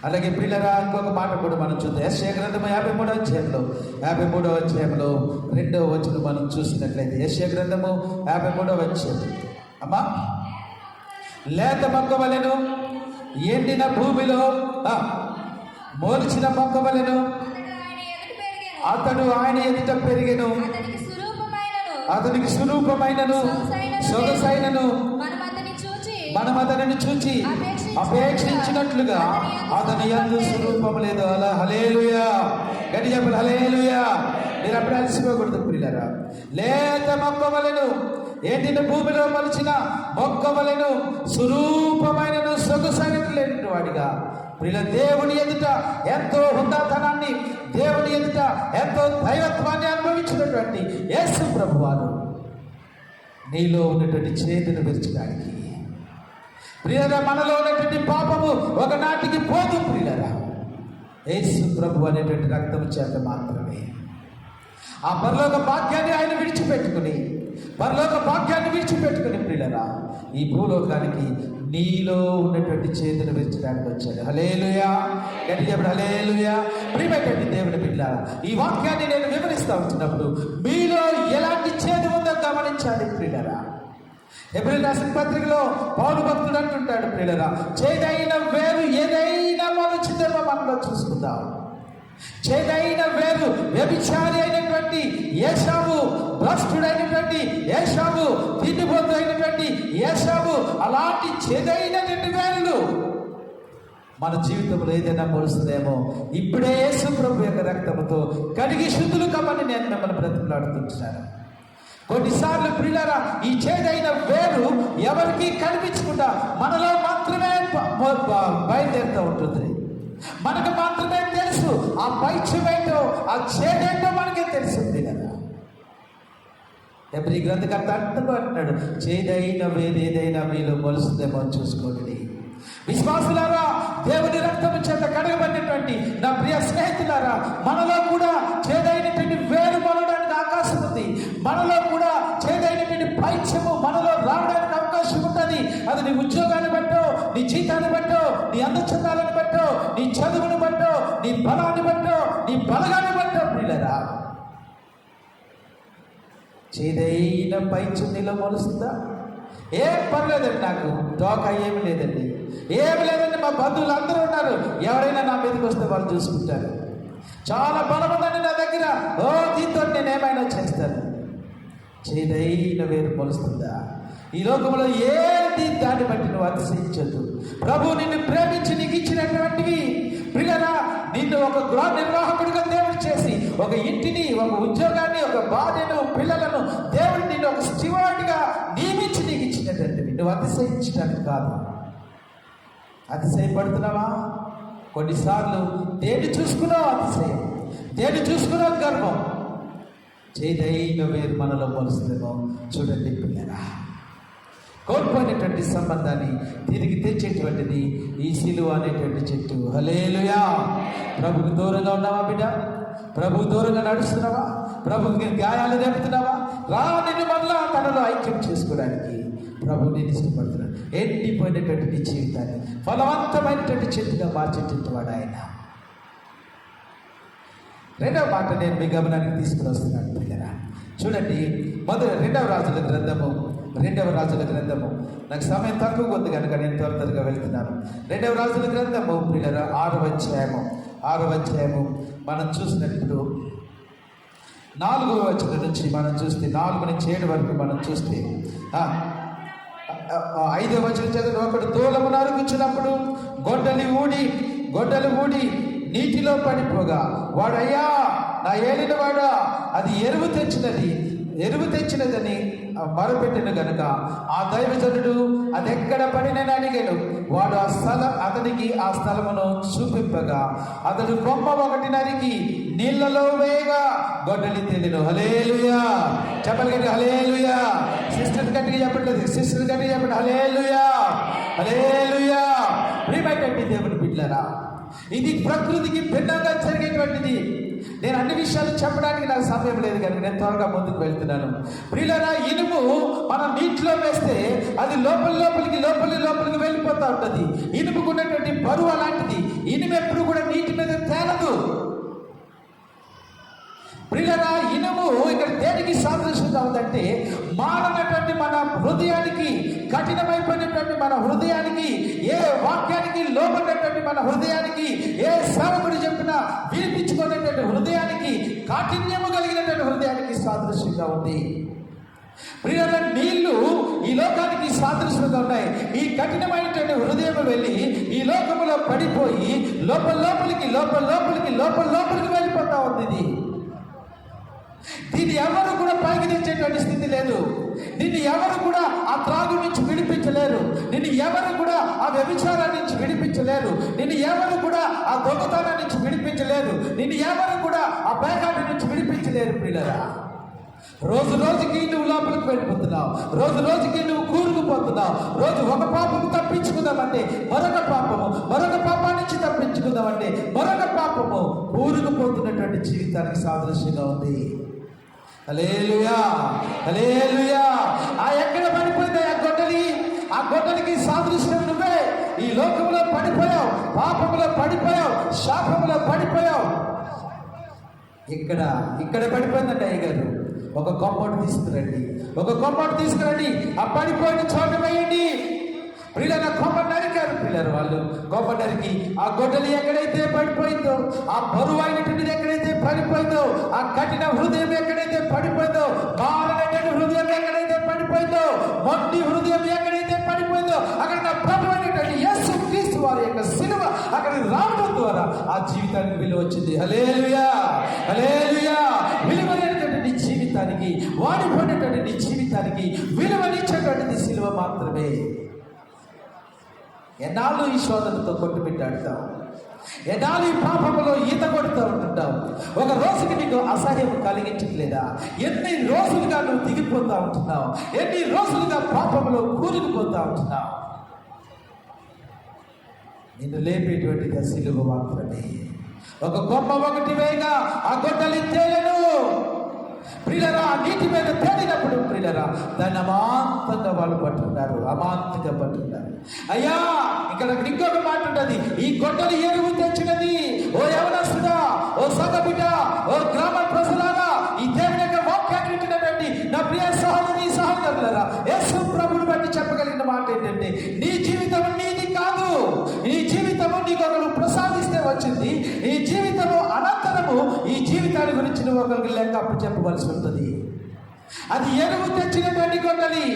అలాగే పిల్లరా ఇంకొక మాట కూడా మనం చూద్దాం. యెషయా గ్రంథము 53వ అధ్యాయంలో 2వ వచనం మనం చూసినట్లయితే యెషయా గ్రంథము 53వ అధ్యాయం. అమ్మా, లేత మొక్క వలెను ఎండిన భూమిలో మోల్చిన మొక్క వలెను అతడు ఆయన ఎదుట పెరిగెను, అతనికి స్వరూపమైనను సొగసైనను మనం అతనిని చూచి అపేక్షించినట్లుగా అతని యందు స్వరూపం లేదు. అలా హల్లెలూయా, గట్టి చెప్పండి హల్లెలూయా. మీరు అప్పుడు అలసిపోకూడదు ప్రియులారా. లేత మొక్క వలెను, ఎండిన భూమిలో మలిచిన మొక్క వలెను స్వరూపమైన సొగసైనట్టు లేని వాడిగా ప్రియుల దేవుని ఎదుట ఎంతో హుందాతనాన్ని, దేవుని ఎదుట ఎంతో దైవత్వాన్ని అనుభవించినటువంటి యేసు ప్రభువారు నీలో ఉన్నటువంటి చేతును విరచడానికి, ప్రియులరా మనలో ఉన్నటువంటి పాపము ఒకనాటికి పోదు ప్రియులరా. యేసు ప్రభు అనేటువంటి రక్తము చేత మాత్రమే ఆ పరలోక భాగ్యాన్ని ఆయన విడిచిపెట్టుకుని ప్రియులరా ఈ భూలోకానికి నీలో ఉన్నటువంటి చేతులు విరచడానికి వచ్చాడు. హల్లెలూయా, గట్టి చెప్పండి హల్లెలూయా. ప్రియమైనటువంటి దేవుని బిడ్డలారా, ఈ వాక్యాన్ని నేను వివరిస్తూ ఉంటున్నప్పుడు మీలో ఎలాంటి చేదు ఉందో గమనించాలి ప్రియులరా. హెబ్రీయులకు రాసిన పత్రికలో పౌలు భక్తుడు అంటుంటాడు, ప్రియులరా చేదైన వేరు ఏదైనా మొలచిందేమో మనలో చూసుకుందాం. చేదైన వేరు వ్యభిచారి అయినటువంటి ఏశావు, భ్రష్టుడైనటువంటి ఏశావు, తిండిపోతు అయినటువంటి ఏశావు, అలాంటి చేదైనటువంటి వేరులు మన జీవితంలో ఏదైనా మొలుస్తుందేమో ఇప్పుడే యేసు ప్రభు యొక్క రక్తముతో కడిగి శుద్ధులు కమ్మని నేను మిమ్మల్ని బ్రతిమలాడుతుంటున్నాను. కొన్నిసార్లు ప్రియులారా ఈ చేదైన వేరు ఎవరికి కనిపించకుండా మనలో మాత్రమే బయలుదేరుతూ ఉంటుంది. మనకు మాత్రమే తెలుసు ఆ పైచ్యమేంటో, ఆ చేదేంటో మనకే తెలుస్తుంది కదా. హెబ్రీ గ్రంథకర్త అంటున్నాడు, చేదైన వేరేదైనా మీలో మొలుస్తుందేమో చూసుకోండి. విశ్వాసులారా, దేవుని రక్తము చేత కడగబడినటువంటి నా ప్రియ స్నేహితులారా, మనలో కూడా చేదైనటువంటి వేరు మొలడానికి అవకాశం ఉంది. మనలో కూడా చేదైనటువంటి పైచ్యము మనలో రావడానికి అవకాశం ఉంటుంది. అది నీ ఉద్యోగాన్ని బట్టో, నీ జీతాన్ని బట్టో, నీ అందచందాలను బట్టో, నీ చదువును బట్టో, నీ బలాన్ని బట్టో, నీ బలగాన్ని బట్టో ప్రియులరా. చేదైన పైచ్యం నీలో మొలుస్తుందా? ఏం పర్లేదండి, నాకు డోకా ఏమి లేదండి, ఏమి లేదండి, మా బంధువులు అందరూ ఉన్నారు, ఎవరైనా నా మీదకి వస్తే వాళ్ళు చూసుకుంటారు, చాలా బలం ఉందండి నా దగ్గర, దీంతో నేను ఏమైనా చేస్తాను. చేదైన వేరు మొలుస్తుందా? ఈ లోకంలో ఏది దాన్ని బట్టి నువ్వు అతిశయించొద్దు. ప్రభు నిన్ను ప్రేమించి నీకు ఇచ్చినటువంటివి ప్రియులారా, నిన్ను ఒక గృహ నిర్వాహకుడిగా దేవుడు చేసి, ఒక ఇంటిని, ఒక ఉద్యోగాన్ని, ఒక భార్యను, పిల్లలను దేవుడు నిన్ను ఒక స్టివార్డ్గా నియమించి నీకు ఇచ్చినటువంటివి నువ్వు అతిశయించడానికి కాదు. అతిశయపడుతున్నావా? కొన్నిసార్లు దేన్ని చూసుకున్నావు అతిశయం, దేన్ని చూసుకున్నావు గర్వం. చేదైన వేరు మనలో మొలుస్తుందేమో చూడండి పిల్లరా. కోల్పోయినటువంటి సంబంధాన్ని తిరిగి తెచ్చేటువంటిది ఈ సిలువ అనేటువంటి చెట్టు. హల్లెలూయా. ప్రభుకు దూరంగా ఉన్నావా బిడ్డ? ప్రభుకు దూరంగా నడుస్తున్నావా? ప్రభుకి గాయాలు రేపుతున్నావా? రా, నిన్ను మళ్ళా తనలో ఐక్యం చేసుకోవడానికి ప్రభు నేను ఇష్టపడుతున్నాడు. ఎండిపోయినటువంటి నీ జీవితాన్ని ఫలవంతమైనటువంటి చెట్టుగా మార్చేటువంటి వాడు ఆయన. రెండవ మాట నేను మీ గమనానికి తీసుకుని వస్తున్నాను పిల్లరా. చూడండి, రెండవ రాజుల గ్రంథము నాకు సమయం తక్కువ ఉంది కనుక నేను త్వరగా వెళ్తున్నాను. రెండవ రాజుల గ్రంథము పిల్లరా 6వ అధ్యాయము మనం చూసినప్పుడు 4వ వచనం నుంచి మనం చూస్తే 4 నుంచి 7 వరకు మనం చూస్తే 5వ వచనం చదివి, ఒకడు దూలము నరుగుచ్చినప్పుడు గొడ్డలి ఊడి నీటిలో పడిపోగా వాడు, అయ్యా నా ఏలిన వాడా, అది ఎరువు తెచ్చినదని మొరపెట్టిన గనుక ఆ దైవజనుడు అది ఎక్కడ పడినని అడిగాడు. వాడు అతనికి ఆ స్థలమును చూపింపగా అతడు కొమ్మ ఒకటి నరికి నీళ్లలో వేయగా గొడ్డలి తేలిను. హల్లెలూయా. చెప్పండి గట్టిగా హల్లెలూయా. సిస్టర్ గట్టిగా చెప్పండి హల్లెలూయా. ప్రియమైనటువంటి దేవుని బిడ్డలారా, ఇది ప్రకృతికి భిన్నంగా జరిగేటువంటిది. నేను అన్ని విషయాలు చెప్పడానికి నాకు సమయం లేదు కనుక నేను త్వరగా ముందుకు వెళ్తున్నాను. ప్రియులారా, ఇనుము మనం నీటిలో వేస్తే అది లోపలికి వెళ్ళిపోతూ ఉంటుంది. ఇనుముకు ఉన్నటువంటి బరువు అలాంటిది. ఇనుము ఎప్పుడు కూడా నీటి మీద తేలదు. ప్రియులారా, ఇనుము ఇక్కడ దేనికి సాదృశ్యంగా ఉందంటే, మాననటువంటి మన హృదయానికి, కఠినమైపోయినటువంటి మన హృదయానికి, ఏ వాక్యానికి లోబడినటువంటి మన హృదయానికి, ఏ సేవకుడు చెప్పినా వినిపించుకునేటువంటి హృదయానికి, కాఠిన్యము కలిగినటువంటి హృదయానికి సాదృశ్యంగా ఉంది. ప్రియులారా, నీళ్లు ఈ లోకానికి సాదృశ్యంగా ఉన్నాయి. ఈ కఠినమైనటువంటి హృదయం వెళ్ళి ఈ లోకములో పడిపోయి లోపలికి వెళ్ళిపోతా ఉంది. ఇది దీన్ని ఎవరు కూడా పైకి తెచ్చేటువంటి స్థితి లేదు. నిన్ను ఎవరు కూడా ఆ త్రాగు నుంచి విడిపించలేరు. నిన్ను ఎవరు కూడా ఆ వ్యభిచారం నుంచి విడిపించలేరు. నిన్ను ఎవరు కూడా ఆ దొంగతనం నుంచి విడిపించలేరు. నిన్ను ఎవరు కూడా ఆ పేకాటి నుంచి విడిపించలేరు. ప్రియులారా, రోజు రోజుకి నువ్వు లోపలికి వెళ్ళిపోతున్నావు. రోజు రోజుకి నువ్వు కూరుకుపోతున్నావు. రోజు ఒక పాపము తప్పించుకుందామంటే మరొక పాపము, మరొక పాపం నుంచి తప్పించుకుందామంటే మరొక పాపము కూరుకుపోతున్నటువంటి జీవితానికి సాదృశ్యంగా ఉంది. హల్లెలూయా, హల్లెలూయా. ఆ ఎక్కడ పడిపోయింది ఆ గొడ్డలికి సాదృశ్యం నువ్వే. ఈ లోకంలో పడిపోయావు, పాపములో పడిపోయావు, శాపములో పడిపోయావు. ఇక్కడ పడిపోయిందంట అయ్యగారు. ఒక కొమ్మటి తీసుకురండి, ఆ పడిపోయిన చోట వేయండి. పిల్లల కొమ్మ నరికారు. పిల్లలు వాళ్ళు కొమ్మ నరికి ఆ గొడ్డలి ఎక్కడైతే పడిపోయిందో, ఆ బరువు అయినటువంటిది ఎక్కడైతే పడిపోయిందో, ఆ కఠిన హృదయం ఎక్కడైతే పడిపోయిందో, మారనటువంటి హృదయం ఎక్కడైతే పడిపోయిందో, మొండి హృదయం ఎక్కడైతే పడిపోయిందో, అక్కడ నా ప్రభు అయినటువంటి యేసు క్రీస్తు వారి యొక్క సిలువ అక్కడ రావడం ద్వారా ఆ జీవితానికి విలువ వచ్చింది. హల్లెలూయా, హల్లెలూయా. విలువైనటువంటి జీవితానికి, వాడిపోయినటువంటి జీవితానికి విలువనిచ్చేటువంటిది సిలువ మాత్రమే. ఎన్నాళ్ళు ఈ శోధనతో కొట్టుమిట్టాడుతావు, ఎన్నాళ్ళు ఈ పాపములో ఈత కొడుతూ ఉంటుంటావు. ఒక రోజుకి నీకు అసహ్యం కలిగించట్లేదా? ఎన్ని రోజులుగా నువ్వు దిగిపోతూ ఉంటున్నావు, ఎన్ని రోజులుగా పాపములో కూరుకుపోతూ ఉంటున్నావు. నిన్ను లేపేటువంటిది సిలువ మాత్రమే. ఒక కొమ్మ ఒకటి వేయగా ఆ గొడ్డలి తేలను. ప్రియులరా, నీటి మీద తేలినప్పుడు ప్రియులరా దాన్ని అమాంతంగా వాళ్ళు పట్టుకున్నారు, అమాంతంగా పట్టుకున్నారు. అయ్యా, ఇక్కడ ఇంకొక మాట ఉంటుంది. ఈ గొడ్డలి ఎరువు తెచ్చినది. ఓ యవనస్తుడా, ఓ సగబిడ్డ, ఓ గ్రామ ప్రజలారా, ఈ దేవుని యొక్క వాక్యాన్ని వింటున్నటువంటి నా ప్రియ సహోదరి సహోదరులారా, యేసు ప్రభువుని బట్టి చెప్పగలిగిన మాట ఏంటంటే, నీ జీవితం నీది కాదు. ఈ జీవితము నీకు ఒకరు ప్రసాదిస్తే వచ్చింది. ఈ జీవితము అనంతరము ఈ జీవితాన్ని గురించి నువ్వు ఒకరికి లెక్క అప్పుడు చెప్పవలసి ఉంటుంది. అది ఎరువు తెచ్చినటువంటి గొడ్డలి.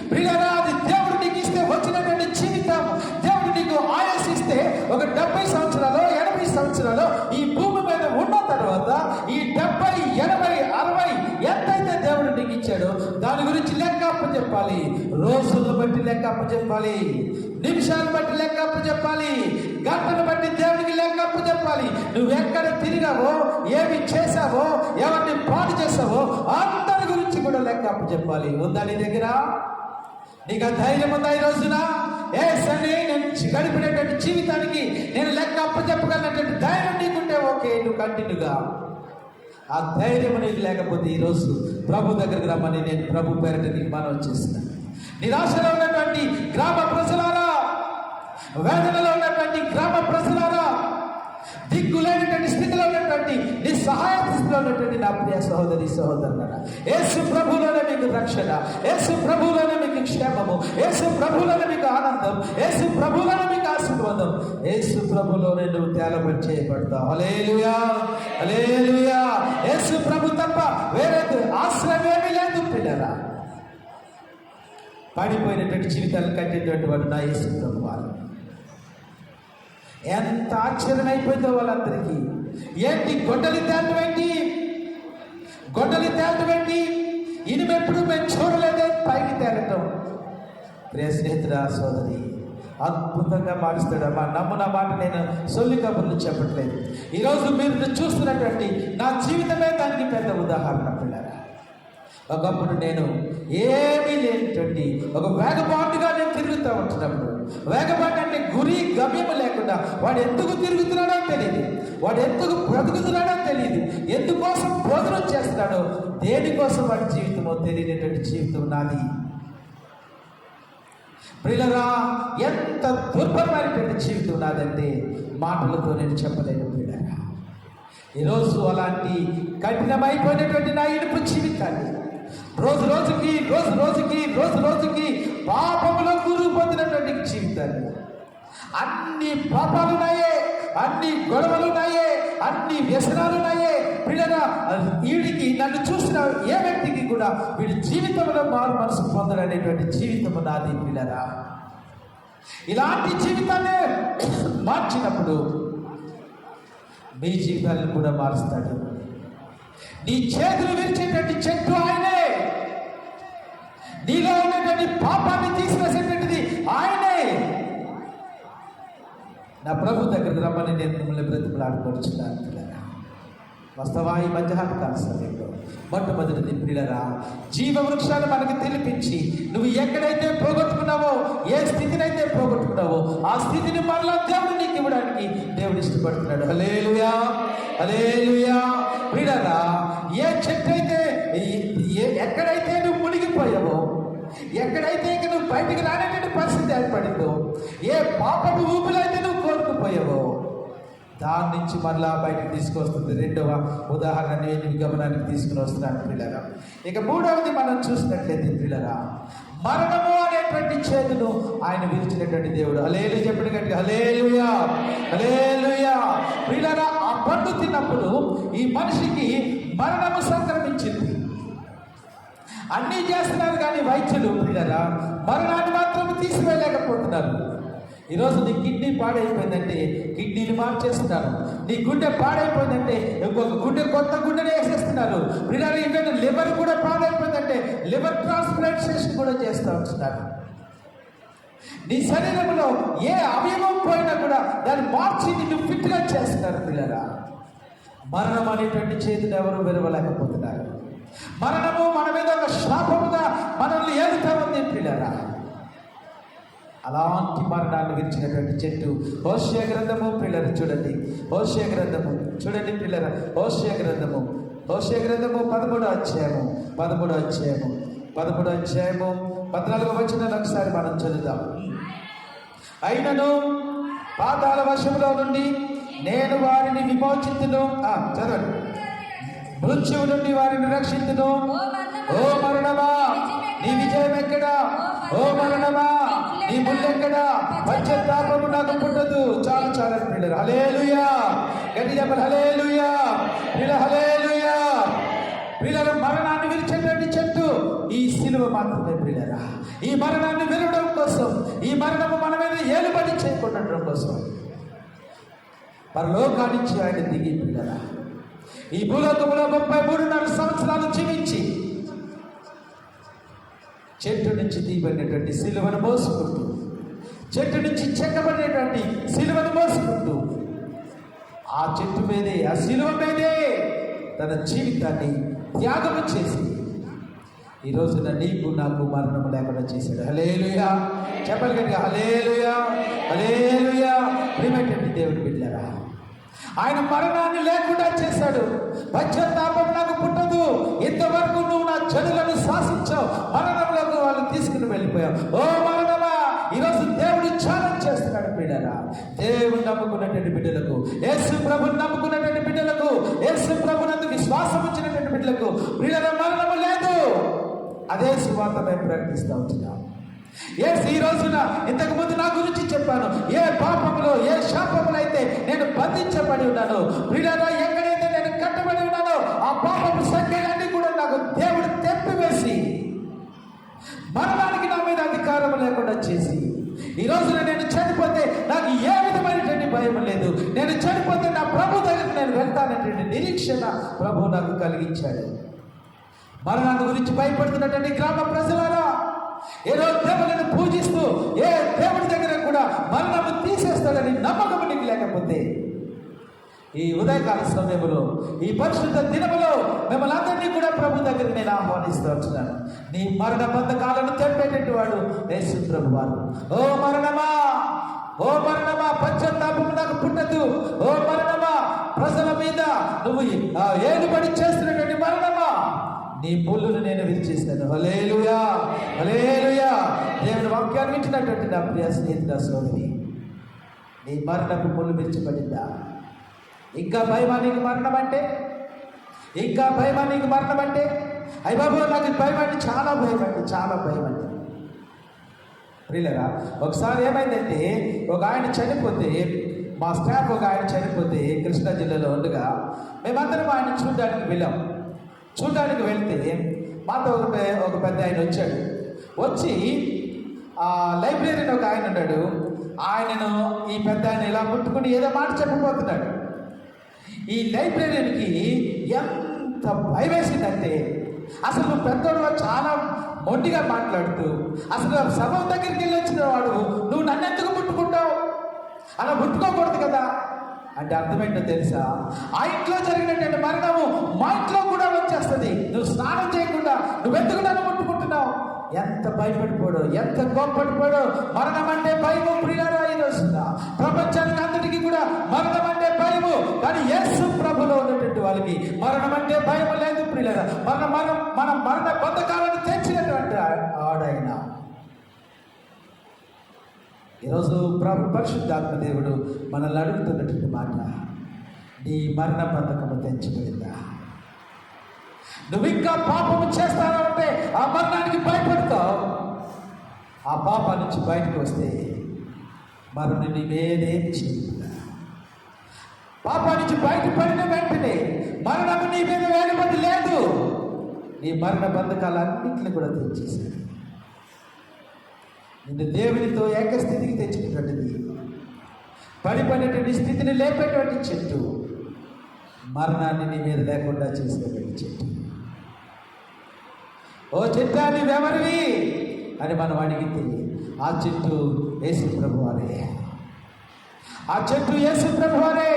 ప్రియులారా, అది దేవుడు నీకు ఇస్తే వచ్చినటువంటి జీవితం. దేవుడు నీకు ఆయుసిస్తే ఒక 70 సంవత్సరాలు 80 సంవత్సరాలు ఈ భూమి మీద ఉన్న తర్వాత ఈ 70, 80, 60 ఎంతైతే దేవుడు నీకు ఇచ్చాడో దాని గురించి లెక్క అప్పచెప్పాలి. రోజులను బట్టి లెక్క అప్పచెప్పాలి, నిమిషాలను బట్టి లెక్క అప్పచెప్పాలి, గంటను బట్టి దేవుడికి లెక్క అప్పచెప్పాలి. నువ్వు ఎక్కడ తిరిగావో, ఏమి చేశావో, ఎవరిని పాడు చేసావో అందరి గురించి కూడా లెక్క అప్పచెప్పాలి. ఉందా నీ దగ్గర? నీకు ఆ ధైర్యం ఉందా ఈ రోజున? నేను గడిపినటువంటి జీవితానికి నేను లెక్క అప్పచెప్పగలిగినటువంటి ధైర్యం నీకుంటే ఓకే, నువ్వు కంటిన్యూగా. ఆ ధైర్యం నీకు లేకపోతే ఈరోజు ప్రభు దగ్గరికి రమ్మని నేను ప్రభు పేరిట నీకు మనవి చేస్తున్నాను. నిరాశలో ఉన్నటువంటి గ్రామ ప్రజలారా, వేదనలో ఉన్నటువంటి గ్రామ ప్రజలారా, దిక్కులేనటువంటి స్థితిలో ఉన్నటువంటి నిస్సహాయ స్థితిలో ఉన్నటువంటి నా ప్రియ సహోదరి సహోదరులారా, యేసు ప్రభువులోనే మీకు రక్షణ, యేసు ప్రభువులోనే మీకు క్షేమము, యేసు ప్రభువులోనే మీకు ఆనందం, యేసు ప్రభువులోనే మీకు ఆశీర్వాదం, యేసు ప్రభువులోనే నువ్వు తేలబడి చేయబడతావు. హల్లెలూయా, హల్లెలూయా. యేసు ప్రభు తప్ప వేరే ఆశ్రయం ఏమీ లేదు. పిల్లరా, పడిపోయినటువంటి జీవితాలు కట్టేటువంటి వాడు నా యేసు ప్రభు వారు. ఎంత ఆశ్చర్యం అయిపోయిందో వాళ్ళందరికీ. ఏంటి గొడ్డలి తేలటం ఏంటి? గొడ్డలి తేలటం ఏంటి? ఇనిమెప్పుడు మేము చూడలేదే పైకి తేలటం. ప్రియ స్నేహితుడా, సోదరి, అద్భుతంగా మారుస్తాడమ్మా. నమ్మున మాట నేను సొల్లి కబుర్లు చెప్పట్లేదు. ఈరోజు మీరు చూస్తున్నటువంటి నా జీవితమే దానికి పెద్ద ఉదాహరణ. పిల్లరా, ఒకప్పుడు నేను ఏమీ లేనటువంటి ఒక వేగబాటుగా నేను తిరుగుతూ ఉంటున్నప్పుడు, వేగబాటు అంటే గురి గమ్యము లేకుండా వాడు ఎందుకు తిరుగుతున్నాడో తెలియదు, వాడు ఎందుకు బ్రతుకుతున్నాడో తెలియదు, ఎందుకోసం భోజనం చేస్తున్నాడో, దేనికోసం వాడి జీవితమో తెలియనటువంటి జీవితం నాది. ప్రియులరా, ఎంత దుర్భరమైనటువంటి జీవితం నాదంటే మాటలతో నేను చెప్పలేను. ప్రియులరా, ఈరోజు అలాంటి కఠినమైపోయినటువంటి నా ఇనుపు జీవితాన్ని రోజు రోజుకి పాపములో కూరుకుపోతున్నటువంటి జీవితాన్ని, అన్ని పాపాలున్నాయే, అన్ని గొడవలున్నాయే, అన్ని వ్యసనాలున్నాయే. పిల్లరా, వీడికి నన్ను చూసిన ఏ వ్యక్తికి కూడా వీడి జీవితంలో మారు మనసు పొందడనేటువంటి జీవితం నాది. పిల్లరా, ఇలాంటి జీవితాన్ని మార్చినప్పుడు మీ జీవితాలను కూడా మారుస్తాడు. నీ చేతులు విరిచి విరిచేటటువంటి చెట్టు ఆయనే. నీలో ఉన్నటువంటి పాపాన్ని తీసివేసేటువంటిది ఆయనే. నా ప్రభు దగ్గరికి రమ్మని నేను మిమ్మల్ని బ్రతిమలాడుకొచ్చున్నాను పిల్లరా. వస్తవా ఈ మధ్యాహ్న కాల సమయంలో మొట్టమొదటిది పిల్లరా, జీవ వృక్షాన్ని మనకి తెలిపించి నువ్వు ఎక్కడైతే పోగొట్టుకున్నావో, ఏ స్థితినైతే పోగొట్టుకున్నావో ఆ స్థితిని మరలా దేవుడు నీకు ఇవ్వడానికి దేవుడు ఇష్టపడుతున్నాడు. హల్లెలూయా, హల్లెలూయా. పిల్లరా, ఏ చెట్టు అయితే ఎక్కడైతే నువ్వు మునిగిపోయావో, ఎక్కడైతే ఇంక నువ్వు బయటికి రానేటువంటి పరిస్థితి ఏర్పడిందో, ఏ పాపపు ఊపిలో అయితే నువ్వు కోరుకుపోయావో దాని నుంచి మరలా బయటకు తీసుకొస్తుంది. రెండవ ఉదాహరణ నేను గమనానికి తీసుకుని వస్తున్నాను పిల్లరా. ఇక మూడవది మనం చూసినట్లయితే పిల్లరా, మరణము అనేటువంటి చేతును ఆయన విరిచినటువంటి దేవుడు. హల్లెలూయా చెప్పండి గట్టిగా, హల్లెలూయా, హల్లెలూయా. పిల్లరా, ఆ పండు తిన్నప్పుడు ఈ మనిషికి మరణము సంక్రమించింది. అన్నీ చేస్తున్నారు కానీ వైద్యులు పిల్లరా మరణాన్ని మాత్రం తీసివేయలేకపోతున్నారు. ఈరోజు నీ కిడ్నీ పాడైపోయిందంటే కిడ్నీని మార్చేస్తున్నారు. నీ గుండె పాడైపోయిందంటే ఇంకొక గుండె, కొత్త గుండెని వేసేస్తున్నారు. పిల్లలు ఈవెన్ లివర్ కూడా పాడైపోయిందంటే లివర్ ట్రాన్స్ప్లాంటేషన్ కూడా చేస్తూ ఉంటున్నారు. నీ శరీరంలో ఏ అవయవం పోయినా కూడా దాన్ని మార్చి నిన్ను ఫిట్గా చేస్తున్నారు. పిల్లరా, మరణం అనేటువంటి చేతిని ఎవరు విరవలేకపోతున్నారు. మరణము మన మీద ఒక శాపముగా మనల్ని ఏలుతా ఉంది పిల్లరా. అలాంటి మరణాన్ని విరిచినటువంటి చెట్టు హోషేయ గ్రంథము పిల్లలు చూడండి. హోషేయ గ్రంథము చూడండి పిల్లల. హోషేయ గ్రంథము 13వ అధ్యాయము 14వ వచనాన్ని ఒకసారి మనం చదువుదాం. అయినను పాతాళ వశములో నుండి నేను వారిని విమోచించును. చదవండి. మృత్యువు నుండి వారిని రక్షించును. ఓ మరణమా నీ విజయం ఎక్కడా? ఓ మరణమా నీ ముల్లెక్కడా? పశ్చాత్తాపము నాకు పుట్టదు. చాలు చాలు పిల్లలు. హల్లెలూయా, గట్టిగా చెప్పండి. హల్లెలూయా పిల్లలు, హల్లెలూయా. పిల్లలు, మరణాన్ని విరిచేటువంటి చెట్టు ఈ సిలువ మాత్రమే పిల్లరా. ఈ మరణాన్ని విరవడం కోసం, ఈ మరణము మన మీద ఏలుబడి చేయకుండా కోసం పరలోకానికి ఆయన దిగి పిల్లరా ఈ భూలోకంలో 33.5 సంవత్సరాలు జీవించి చెట్టు నుంచి తీయబడినటువంటి సిలువను మోసుకుంటూ, చెట్టు నుంచి చెక్కబడినటువంటి సిలువను మోసుకుంటూ ఆ చెట్టు మీదే, ఆ సిలువ మీదే తన జీవితాన్ని త్యాగం చేసి ఈ రోజున నీకు నాకు మరణము లేకుండా చేశాడు. హల్లెలూయా చెప్పాలి కనుక. హల్లెలూయా, హల్లెలూయా. ప్రియమైనటువంటి దేవుని బిడ్డలారా, ఆయన మరణాన్ని లేకుండా చేశాడు. పశ్చాత్తాపం నాకు పుట్టదు. ఇంతవరకు నువ్వు నా జనులను శాసించావు, మరణంలోకి వాళ్ళు తీసుకుని వెళ్ళిపోయావు. ఓ మరణమా, ఈరోజు దేవుడు ఛాలెంజ్ చేస్తున్నాడు బిడ్డరా. దేవుడు నమ్ముకున్నటువంటి బిడ్డలకు, యేసు ప్రభుని నమ్ముకున్నటువంటి బిడ్డలకు, యేసు ప్రభునందు విశ్వాసం ఉంచినటువంటి బిడ్డలకు బిడ్డల మరణము లేదు. అదే సువార్త మేము ప్రకటిస్తూ ఉంటున్నాం. ఈ రోజున ఇంతకు ముందు నా గురించి చెప్పాను. ఏ పాపములో, ఏ శాపములో అయితే నేను బంధించబడి ఉన్నాను, ప్రియులారా, ఎక్కడైతే నేను కట్టబడి ఉన్నానో ఆ పాపపు సంఖ్యలన్నీ కూడా నాకు దేవుడు తెప్పివేసి మరణానికి నా మీద అధికారం లేకుండా చేసి ఈ రోజున నేను చనిపోతే నాకు ఏ విధమైనటువంటి భయం లేదు. నేను చనిపోతే నా ప్రభు దగ్గరికి నేను వెళ్తానటువంటి నిరీక్షణ ప్రభు నాకు కలిగించాడు. మరణాన్ని గురించి భయపడుతున్నటువంటి గ్రామ ప్రజలారా, ఏదో దేవులను పూజిస్తూ ఏ దేవుడి దగ్గర కూడా మరణము తీసేస్తాడని నమ్మకం నీకు లేకపోతే ఈ ఉదయకాల సమయంలో, ఈ పరిశుద్ధ దినములో మిమ్మల్ని అందరినీ కూడా ప్రభు దగ్గరికి నేను ఆహ్వానిస్తూ వచ్చినాను. నీ మరణ బంధకాలను తెంపేటట్టు వాడు యేసు ప్రభు వారు. ఓ మరణమా, ఓ మరణమా, పశ్చాత్తాపము నాకు పుట్టదు. ఓ మరణమా, ప్రజల మీద నువ్వు ఏలుబడి చేస్తున్నటువంటి మరణమా, నీ ముళ్ళును నేను విరిచేశాను. హల్లెలూయా, హల్లెలూయా. దేవుని వాక్యాన్ని వింటున్నటువంటి నా ప్రియ స్నేహితుడా, సోదరి, నీ మరణపు ముళ్ళు విరిచబడిందా? ఇంకా భయమా నీకు మరణం అంటే? ఇంకా భయమా నీకు మరణం అంటే? అయ్య బాబు, నాకు భయం అంటే చాలా భయం అండి, చాలా భయం అండి. ప్రియులరా, ఒకసారి ఏమైందంటే ఒక ఆయన చనిపోతే, మా స్టాఫ్ ఒక ఆయన చనిపోతే కృష్ణా జిల్లాలో ఉండగా మేమందరం ఆయన చూడడానికి వెళ్ళాం. చూడడానికి వెళ్తే మాతో ఒక పెద్ద ఆయన వచ్చాడు. వచ్చి లైబ్రరీని ఒక ఆయన ఉన్నాడు. ఆయనను ఈ పెద్ద ఆయన ఇలా ముట్టుకుని ఏదో మాట చెప్పబోతున్నాడు. ఈ లైబ్రరీకి ఎంత భయం వేసిందంటే
అసలు నువ్వు పెద్దోడు చాలా మొండిగా మాట్లాడుతూ అసలు సభ దగ్గరికి వెళ్ళి వచ్చిన వాడు నువ్వు నన్ను ఎందుకు ముట్టుకుంటావు, అలా ముట్టుకోకూడదు కదా అంటే అర్థమేంటో తెలుసా? ఆ ఇంట్లో జరిగినటువంటి మరణము మా ఇంట్లో కూడా వచ్చేస్తుంది. నువ్వు స్నానం చేయకుండా నువ్వెందుకు నన్ను ముట్టుకుంటున్నావు? ఎంత భయపడిపోడు, ఎంత కోప్పడిపోడు. మరణం అంటే భయము ప్రియులారా. ఈ రోజున ప్రపంచానికి అందరికీ కూడా మరణం అంటే భయము, కానీ యేసు ప్రభులో ఉన్నటువంటి వాళ్ళకి మరణం అంటే భయము లేదు ప్రియులారా. మన మరణ బంధకాలను తెచ్చినటువంటి ఆడైన ఈరోజు ప్రభు పరిశుద్ధాత్మ దేవుడు మనల్ని అడుగుతున్నటువంటి మాట, నీ మరణ బంధకము తెంచబడిందా? నువ్వు ఇంకా పాపము చేస్తానంటే ఆ మరణానికి భయపడతావు. ఆ పాప నుంచి బయటకు వస్తే మరణం నీ మీదేం చేయకుండా, పాప నుంచి బయటపడిన వెంటనే మరణము నీ మీద వేలుబడి లేదు. నీ మరణ బంధకాలన్నింటినీ కూడా తెచ్చేసాడు. నిన్ను దేవునితో ఏకస్థితికి తెచ్చినటువంటిది, పడిపోయినటువంటి స్థితిని లేపేటువంటి చెట్టు, మరణాన్ని నీ మీద లేకుండా చేసేటువంటి చెట్టు. ఓ చెట్టా నీవెవరివి అని మనం అడిగితే ఆ చెట్టు యేసు ప్రభువారే. ఆ చెట్టు యేసు ప్రభువారే.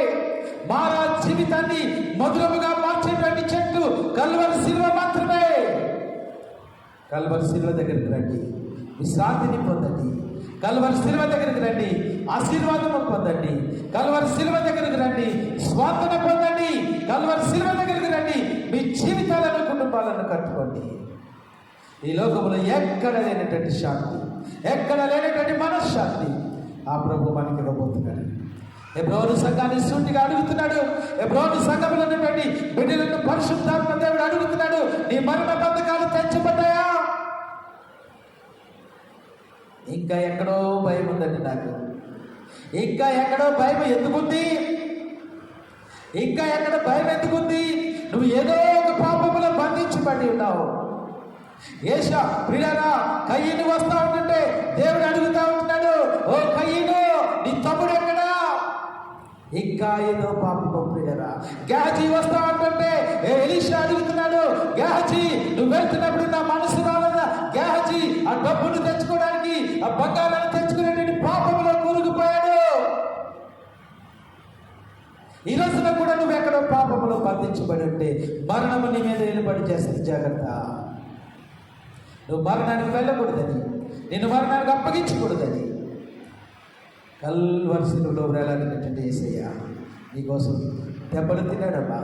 మానవ జీవితాన్ని మధురముగా మార్చేటువంటి చెట్టు కల్వరి శిలువ మాత్రమే. కల్వరి శిలువ దగ్గరికి రండి, విశ్రాంతిని పొందండి. కల్వరి శిలువ దగ్గరికి రండి, ఆశీర్వాదము పొందండి. కల్వరి శిలువ దగ్గరికి రండి, స్వార్థన పొందండి. కల్వరి శిలువ దగ్గరికి రండి, మీ జీవితాలను కుటుంబాలను కట్టుకోండి. ఈ లోకంలో ఎక్కడ లేనటువంటి శాంతి, ఎక్కడ లేనటువంటి మనశ్శాంతి ఆ ప్రభు మనకి ఇవ్వబోతున్నాడు. హెబ్రోను సంఘాన్ని సూటిగా అడుగుతున్నాడు. హెబ్రోను సంఘంలో ఉన్నటువంటి బిడ్డలను పరిశుద్ధాత్మ దేవుడు అడుగుతున్నాడు, నీ మరణ బంధకాలు తెచ్చబడ్డాయా? ఇంకా ఎక్కడో భయం ఉందండి నాకు. ఇంకా ఎక్కడో భయం ఎందుకుంది? ఇంకా ఎక్కడ భయం ఎందుకుంది? నువ్వు ఏదో ఒక పాపములో బంధించబడి ఉన్నావు. ఏషా ప్రియులారా, కయ్యను వస్తా ఉంటుంటే దేవుడు అడుగుతా ఉంటున్నాడు, ఓ కయ్యను నీ తమ్ముడు ఎక్కడా? ఇంకా ఏదో పాపం ప్రియులారా. గేహజీ వస్తా ఉంటుంటే ఎలీషా అడుగుతున్నాడు, గేహజీ నువ్వు వెళ్తున్నప్పుడు నా మనసు రాలేదా? గేహజీ ఆ డబ్బును తెచ్చుకోవడానికి, ఆ బంగారాన్ని తెచ్చుకునేటువంటి పాపంలో కూరుకుపోయాడు. ఈ రోజున కూడా నువ్వు ఎక్కడో పాపంలో బంధించబడి ఉంటే మరణము నీ మీద నిలబడి చేస్తుంది. జాగ్రత్త. నువ్వు మరణానికి వెళ్ళకూడదని, నిన్ను మరణానికి అప్పగించకూడదని కల్వరి శిలువలో వేలాడినటువంటి యేసయ్య నీకోసం దెబ్బలు తిన్నాడమ్మా,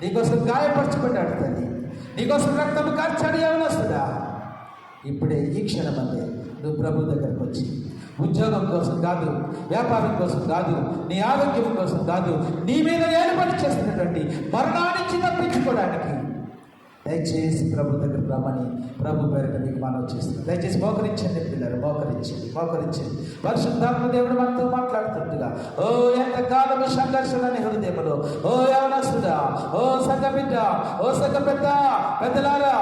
నీకోసం గాయపరచబడ్డాడు తల్లి, నీకోసం రక్తం కార్చాడు. యవనస్తుడా, ఇప్పుడే ఈ క్షణమందే నువ్వు ప్రభు దగ్గరకు వచ్చి, ఉద్యోగం కోసం కాదు, వ్యాపారం కోసం కాదు, నీ ఆరోగ్యం కోసం కాదు, నీ మీద ఏలుబడి చేస్తున్నటువంటి మరణానికి తప్పించుకోవడానికి దయచేసి ప్రభు దగ్గర రమ్మని ప్రభు పేరిట మీకు మనవి చేస్తున్నాను. దయచేసి మోకరించండి పిల్లలు, మోకరించండి. పరిశుద్ధాత్మ దేవుడు మనతో మాట్లాడుతుండగా, ఓ ఎంతకాలము సంఘర్షణని హృదయంలో, ఓ యవనస్తుడా, ఓ సంఘ బిడ్డ, ఓ సంఘ పెద్దలారా,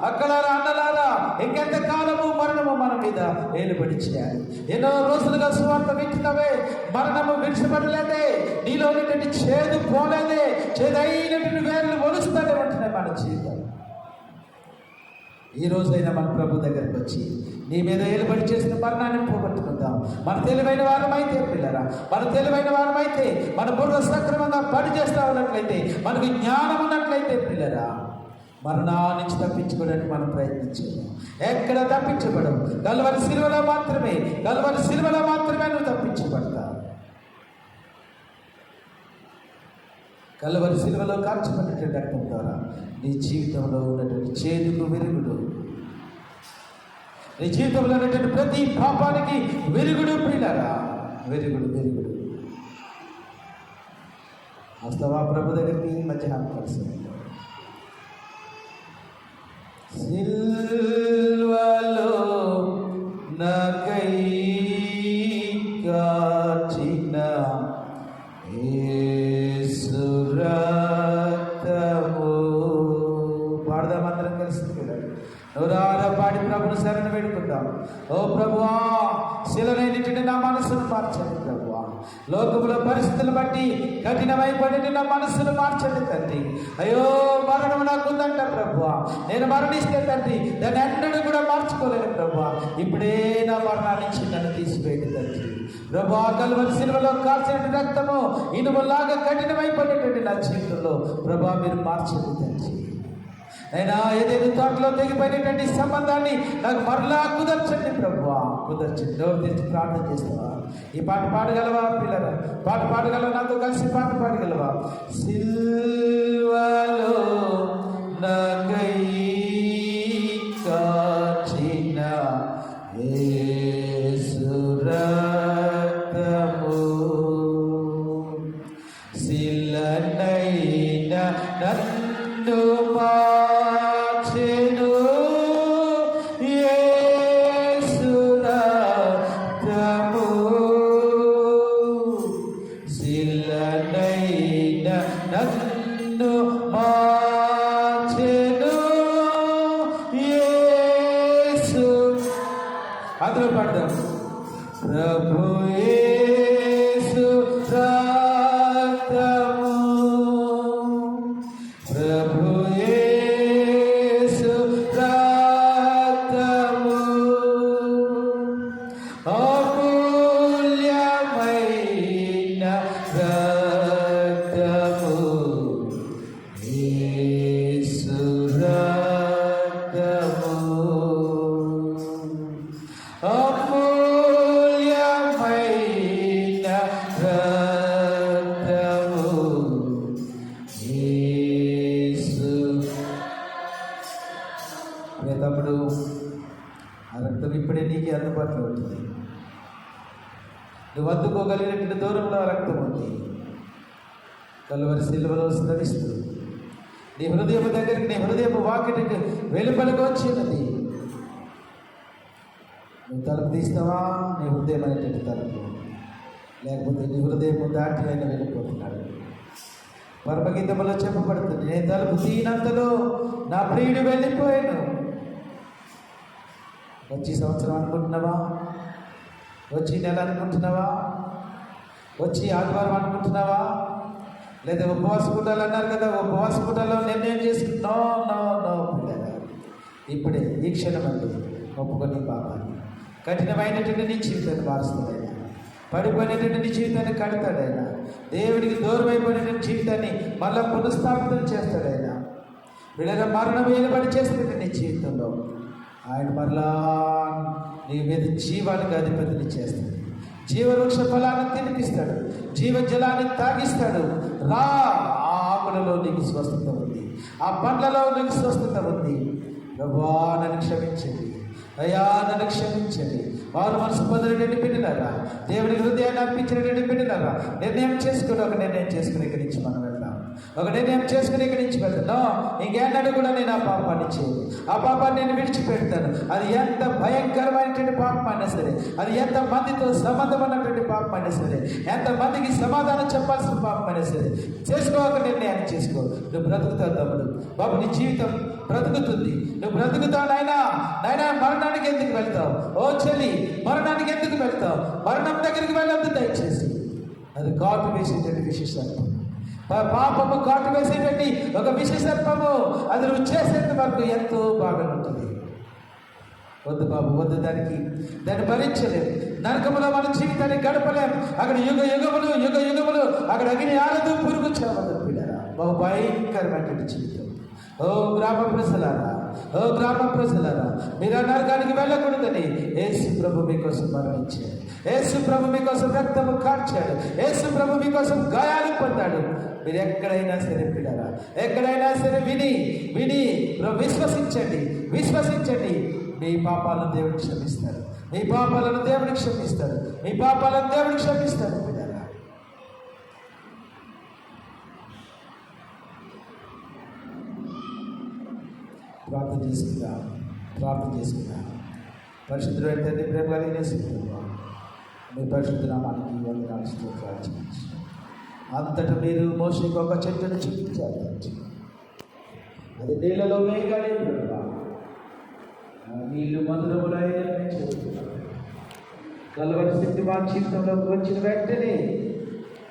అక్కలారా, అన్నలారా, ఇంకెంత కాలము మరణము మన మీద ఏలుబడి చేయాలి? ఎన్నో రోజులుగా సువార్త వింటున్నవే, మరణము విడిచిపడలేదే, నీలో ఉన్నటువంటి చేదు పోలేదే, చేదైనటువంటి వేర్లు ఒలుస్తూనే ఉంటున్నాయి మన జీవితం. ఈ రోజైనా మన ప్రభు దగ్గరికి వచ్చి నీ మీద ఏలుబడి చేసిన మరణాన్ని పోగొట్టుకుందాం. మన తెలివైన వారమైతే పిల్లరా, మన తెలివైన వారమైతే, మన బుర్ర సక్రమంగా పని చేస్తా ఉన్నట్లయితే, మనకి జ్ఞానం ఉన్నట్లయితే పిల్లరా, మరణాన్ని తప్పించుకోవడానికి మనం ప్రయత్నించాము. ఎక్కడ తప్పించబడవు, కల్వరి శిలువలో మాత్రమే, కల్వరి శిలువలో మాత్రమే నువ్వు తప్పించబడతావు. కల్వరి శిలువలో కార్చబడినటువంటి రక్తం ద్వారా నీ జీవితంలో ఉన్నటువంటి చేదుకు విరుగుడు, నీ జీవితంలో ఉన్నటువంటి ప్రతి పాపానికి విరుగుడు ప్రియులారా, విరుగుడు. వస్తావా ప్రభు దగ్గరికి? మధ్యాహ్నం కలిసి సిల్వలో నాకై కాచిన యేసు రక్తము. పాడదామందరం కలిసి నూరారా పాడి ప్రభుని శరణ వేడుకుందాం. ఓ ప్రభువా, శిలనైనటువంటి నా మనసును మార్చండి ప్రభువా. లోకముల పరిస్థితులు బట్టి కఠినమైపడి నా మనసును మార్చండి తండ్రి. అయ్యో మరణం నాకు ఉందంట ప్రభు. నేను మరణిస్తే తండ్రి దాన్ని ఎన్నడూ కూడా మార్చుకోలేను ప్రభు. ఇప్పుడే నా మరణాన్ని నుంచి నన్ను తీసిపోయింది తండ్రి. ప్రభు కల్వరి సిలువలో కాల్చిన రక్తము ఇనుములాగా కఠినమైపోయినటువంటి నా జీవితంలో ప్రభు మీరు మార్చండి తండ్రి. అయినా ఏదైనా తోటలో తెగిపోయినటువంటి సంబంధాన్ని నాకు మరలా కుదర్చండి ప్రభువా, కుదర్చండి. నోరు తెచ్చి ప్రార్థన చేస్తావా? ఈ పాట పాడగలవా పిల్లరా? పాట పాడగలవా? నాతో కలిసి పాట పాడగలవా? సిల్వలో నాకై కాచిన యేసు రక్తము శిలనైన నన్ను మార్చెను, యేసు రక్తము శిలనైన నన్ను మార్చెను, యేసు. అందరూ పాడదాం. ప్రభు యేసు రక్తము, ప్రభు యేసు రక్తము అమూల్యమైన రక్తము, యేసు రక్తము అమూల్యమైన రక్తము, యేసు. తమ్ముడు, ఆ రక్తం ఇప్పుడే నీకే అందుబాటులో ఉంటుంది. నువ్వు అందుకోగలిగినటువంటి దూరంలో ఆ రక్తం ఉంది. కల్వరి సిలువలో స్మరిస్తూ నీ హృదయం దగ్గరికి, నీ హృదయం వాకిటికి వెలుపలికి వచ్చినది. నువ్వు తలుపు తీస్తావా? నీ హృదయం అనేటువంటి తలుపు, లేకపోతే నీ హృదయం దాటి ఆయన వెళ్ళిపోతున్నాడు. పరమగీతంలో చెప్పబడుతుంది, నేను తలుపు తీయనంతలో నా ప్రియుడు వెళ్ళిపోయాను. వచ్చి సంవత్సరం అనుకుంటున్నావా? వచ్చి నెల అనుకుంటున్నావా? వచ్చి ఆదివారం అనుకుంటున్నావా? లేదా ఉపవాస కూటాలు అన్నారు కదా, ఉపవాస కూటాల్లో నిర్ణయం చేసుకుంటున్నావు. నో పిల్లగా, ఇప్పుడే ఈ క్షణం అండి ఒప్పుకొని పాపాన్ని. కఠినమైనటువంటి నీ జీవితాన్ని మారుస్తాడైనా, పడిపోయినటువంటి నీ జీవితాన్ని కడతాడైనా, దేవుడికి దూరం అయిపోయినటువంటి జీవితాన్ని మళ్ళా పునఃస్థాపితం చేస్తాడైనా. వీళ్ళ మరణం వేలుబడి చేస్తాడు నీ జీవితంలో. ఆయన మరలా నీ మీద జీవానికి అధిపతిని చేస్తాడు. జీవవృక్ష ఫలాన్ని తినిపిస్తాడు, జీవ జలాన్ని తాగిస్తాడు. రా, ఆ ఆకులలో నీకు స్వస్థత ఉంది, ఆ పండ్లలో నీకు స్వస్థత ఉంది. ప్రభువా నన్ను క్షమించండి, అయ్యా నన్ను క్షమించండి. వారు మనసు పొందినటువంటి బిడ్డలారా, దేవుని హృదయాన్ని అర్పించినటువంటి బిడ్డలారా, నిర్ణయం చేసుకుని ఒక నిర్ణయం చేసుకుని ఇక్కడి నుంచి మనం వెళ్దాం. ఒక నిర్ణయం చేసుకుని ఇక్కడి నుంచి వెళ్తాను. ఇంకేనాడు కూడా నేను ఆ పాపాన్ని చేయను, ఆ పాపాన్ని నేను విడిచిపెడతాను. అది ఎంత భయంకరమైనటువంటి పాపం అయినా సరే, అది ఎంత మందితో సంబంధం ఉన్నటువంటి పాపం అయినా సరే, ఎంత మందికి సమాధానం చెప్పాల్సిన పాపం అయినా సరే, చేసుకోక నిర్ణయాన్ని చేసుకో. నువ్వు బ్రతుకుతావు తమ్ముడు, బాబు నీ జీవితం బ్రతుకుతుంది. నువ్వు బ్రతుకుతావు నాయనా. మరణానికి ఎందుకు వెళ్తావు? ఓ చెల్లి, మరణానికి ఎందుకు వెళ్తావు? మరణం దగ్గరికి వెళ్ళొద్దు దయచేసి. అది కాటు వేసేటువంటి విశేషత్వం, పాపము కాటు వేసేటువంటి ఒక విశేషత్వము. అది నువ్వు చేసేంత వరకు ఎంతో బాగా ఉంటుంది. వద్దు బాబు, వద్దు. దాన్ని భరించలేము. నరకములో మన జీవితాన్ని గడపలేము. అక్కడ యుగ యుగములు అక్కడ అగ్ని ఆరదు, పురుగు చావదు. పిల్లరా, బహు భయంకరమైనటువంటి జీవితం. ఓ గ్రామ ప్రజలారా, మీరు ఆ నరకానికి వెళ్ళకూడదని యేసు ప్రభు మీకోసం మరణించాడు. యేసు ప్రభు మీకోసం రక్తము కార్చాడు. యేసు ప్రభు మీకోసం గాయాలు పొందాడు. మీరు ఎక్కడైనా సరే పిల్లరా, ఎక్కడైనా సరే విని విశ్వసించండి. మీ పాపాలను దేవుడు క్షమిస్తాడు. మీ పాపాలను దేవుడు క్షమిస్తాడు. పిల్లరా, ప్రార్థన చేసుకుందా. పరిశుద్ధుడైన తండ్రి, ప్రేమ కలిగిన మీ పరిశుద్ధ నామానికి వందనాలు, స్తోత్రాలు చెల్లించు. అంతటా మీరు మోషేకు ఒక చెట్టును చూపించారు. అది నీళ్ళలో వేయగానే నీళ్లు మధురములైన కలవరి స్థితి మా జీవితంలోకి వచ్చిన వెంటనే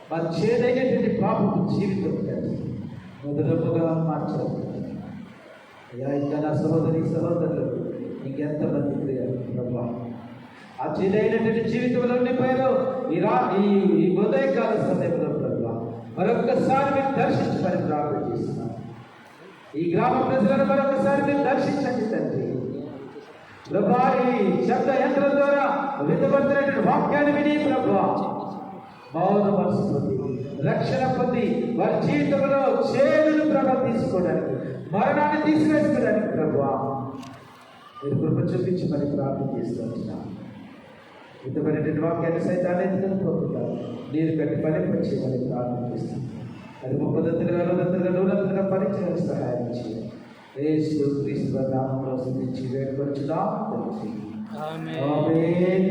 మా చేదైనటువంటి పాపపు జీవితం మధురముగా మార్చాలి. అయ్యా ఇంకా నా సహోదరులు ఇంకెంతమంది ప్రభా ఆ చేదైనటువంటి జీవితంలో ఉండిపోయారు ఈ ఉదయకాల సమయంలో ప్రభా మరొక్కసారి మీరు దర్శించమని ప్రార్థన చేస్తున్నాను. ఈ గ్రామ ప్రజలను మరొకసారి మీరు దర్శించండి తండ్రి. ప్రభా ఈ శబ్ద యంత్రం ద్వారా వినబడుతున్నటువంటి వాక్యాన్ని విని ప్రభా మౌన మనసు పొంది రక్షణ పొంది వారి జీవితంలో చేదును ప్రభా తీసుకోవడానికి మరణాన్ని తీసివేసుకోవడానికి ప్రభా మీరు కృప చూపించమని ప్రార్థన చేస్తున్నాను. ఇంతమైనటువంటి వాక్యాన్ని సైతాన్ని ఎత్తుకొని నీరు కట్టి ఫలింపచేయమని ప్రార్థన చేస్తాను. అది 30 ఫలించడానికి సహాయం చేయాలి. యేసు క్రీస్తు నామములో స్తుతించి వేడుకొనుచున్నాము తండ్రి. ఆమేన్.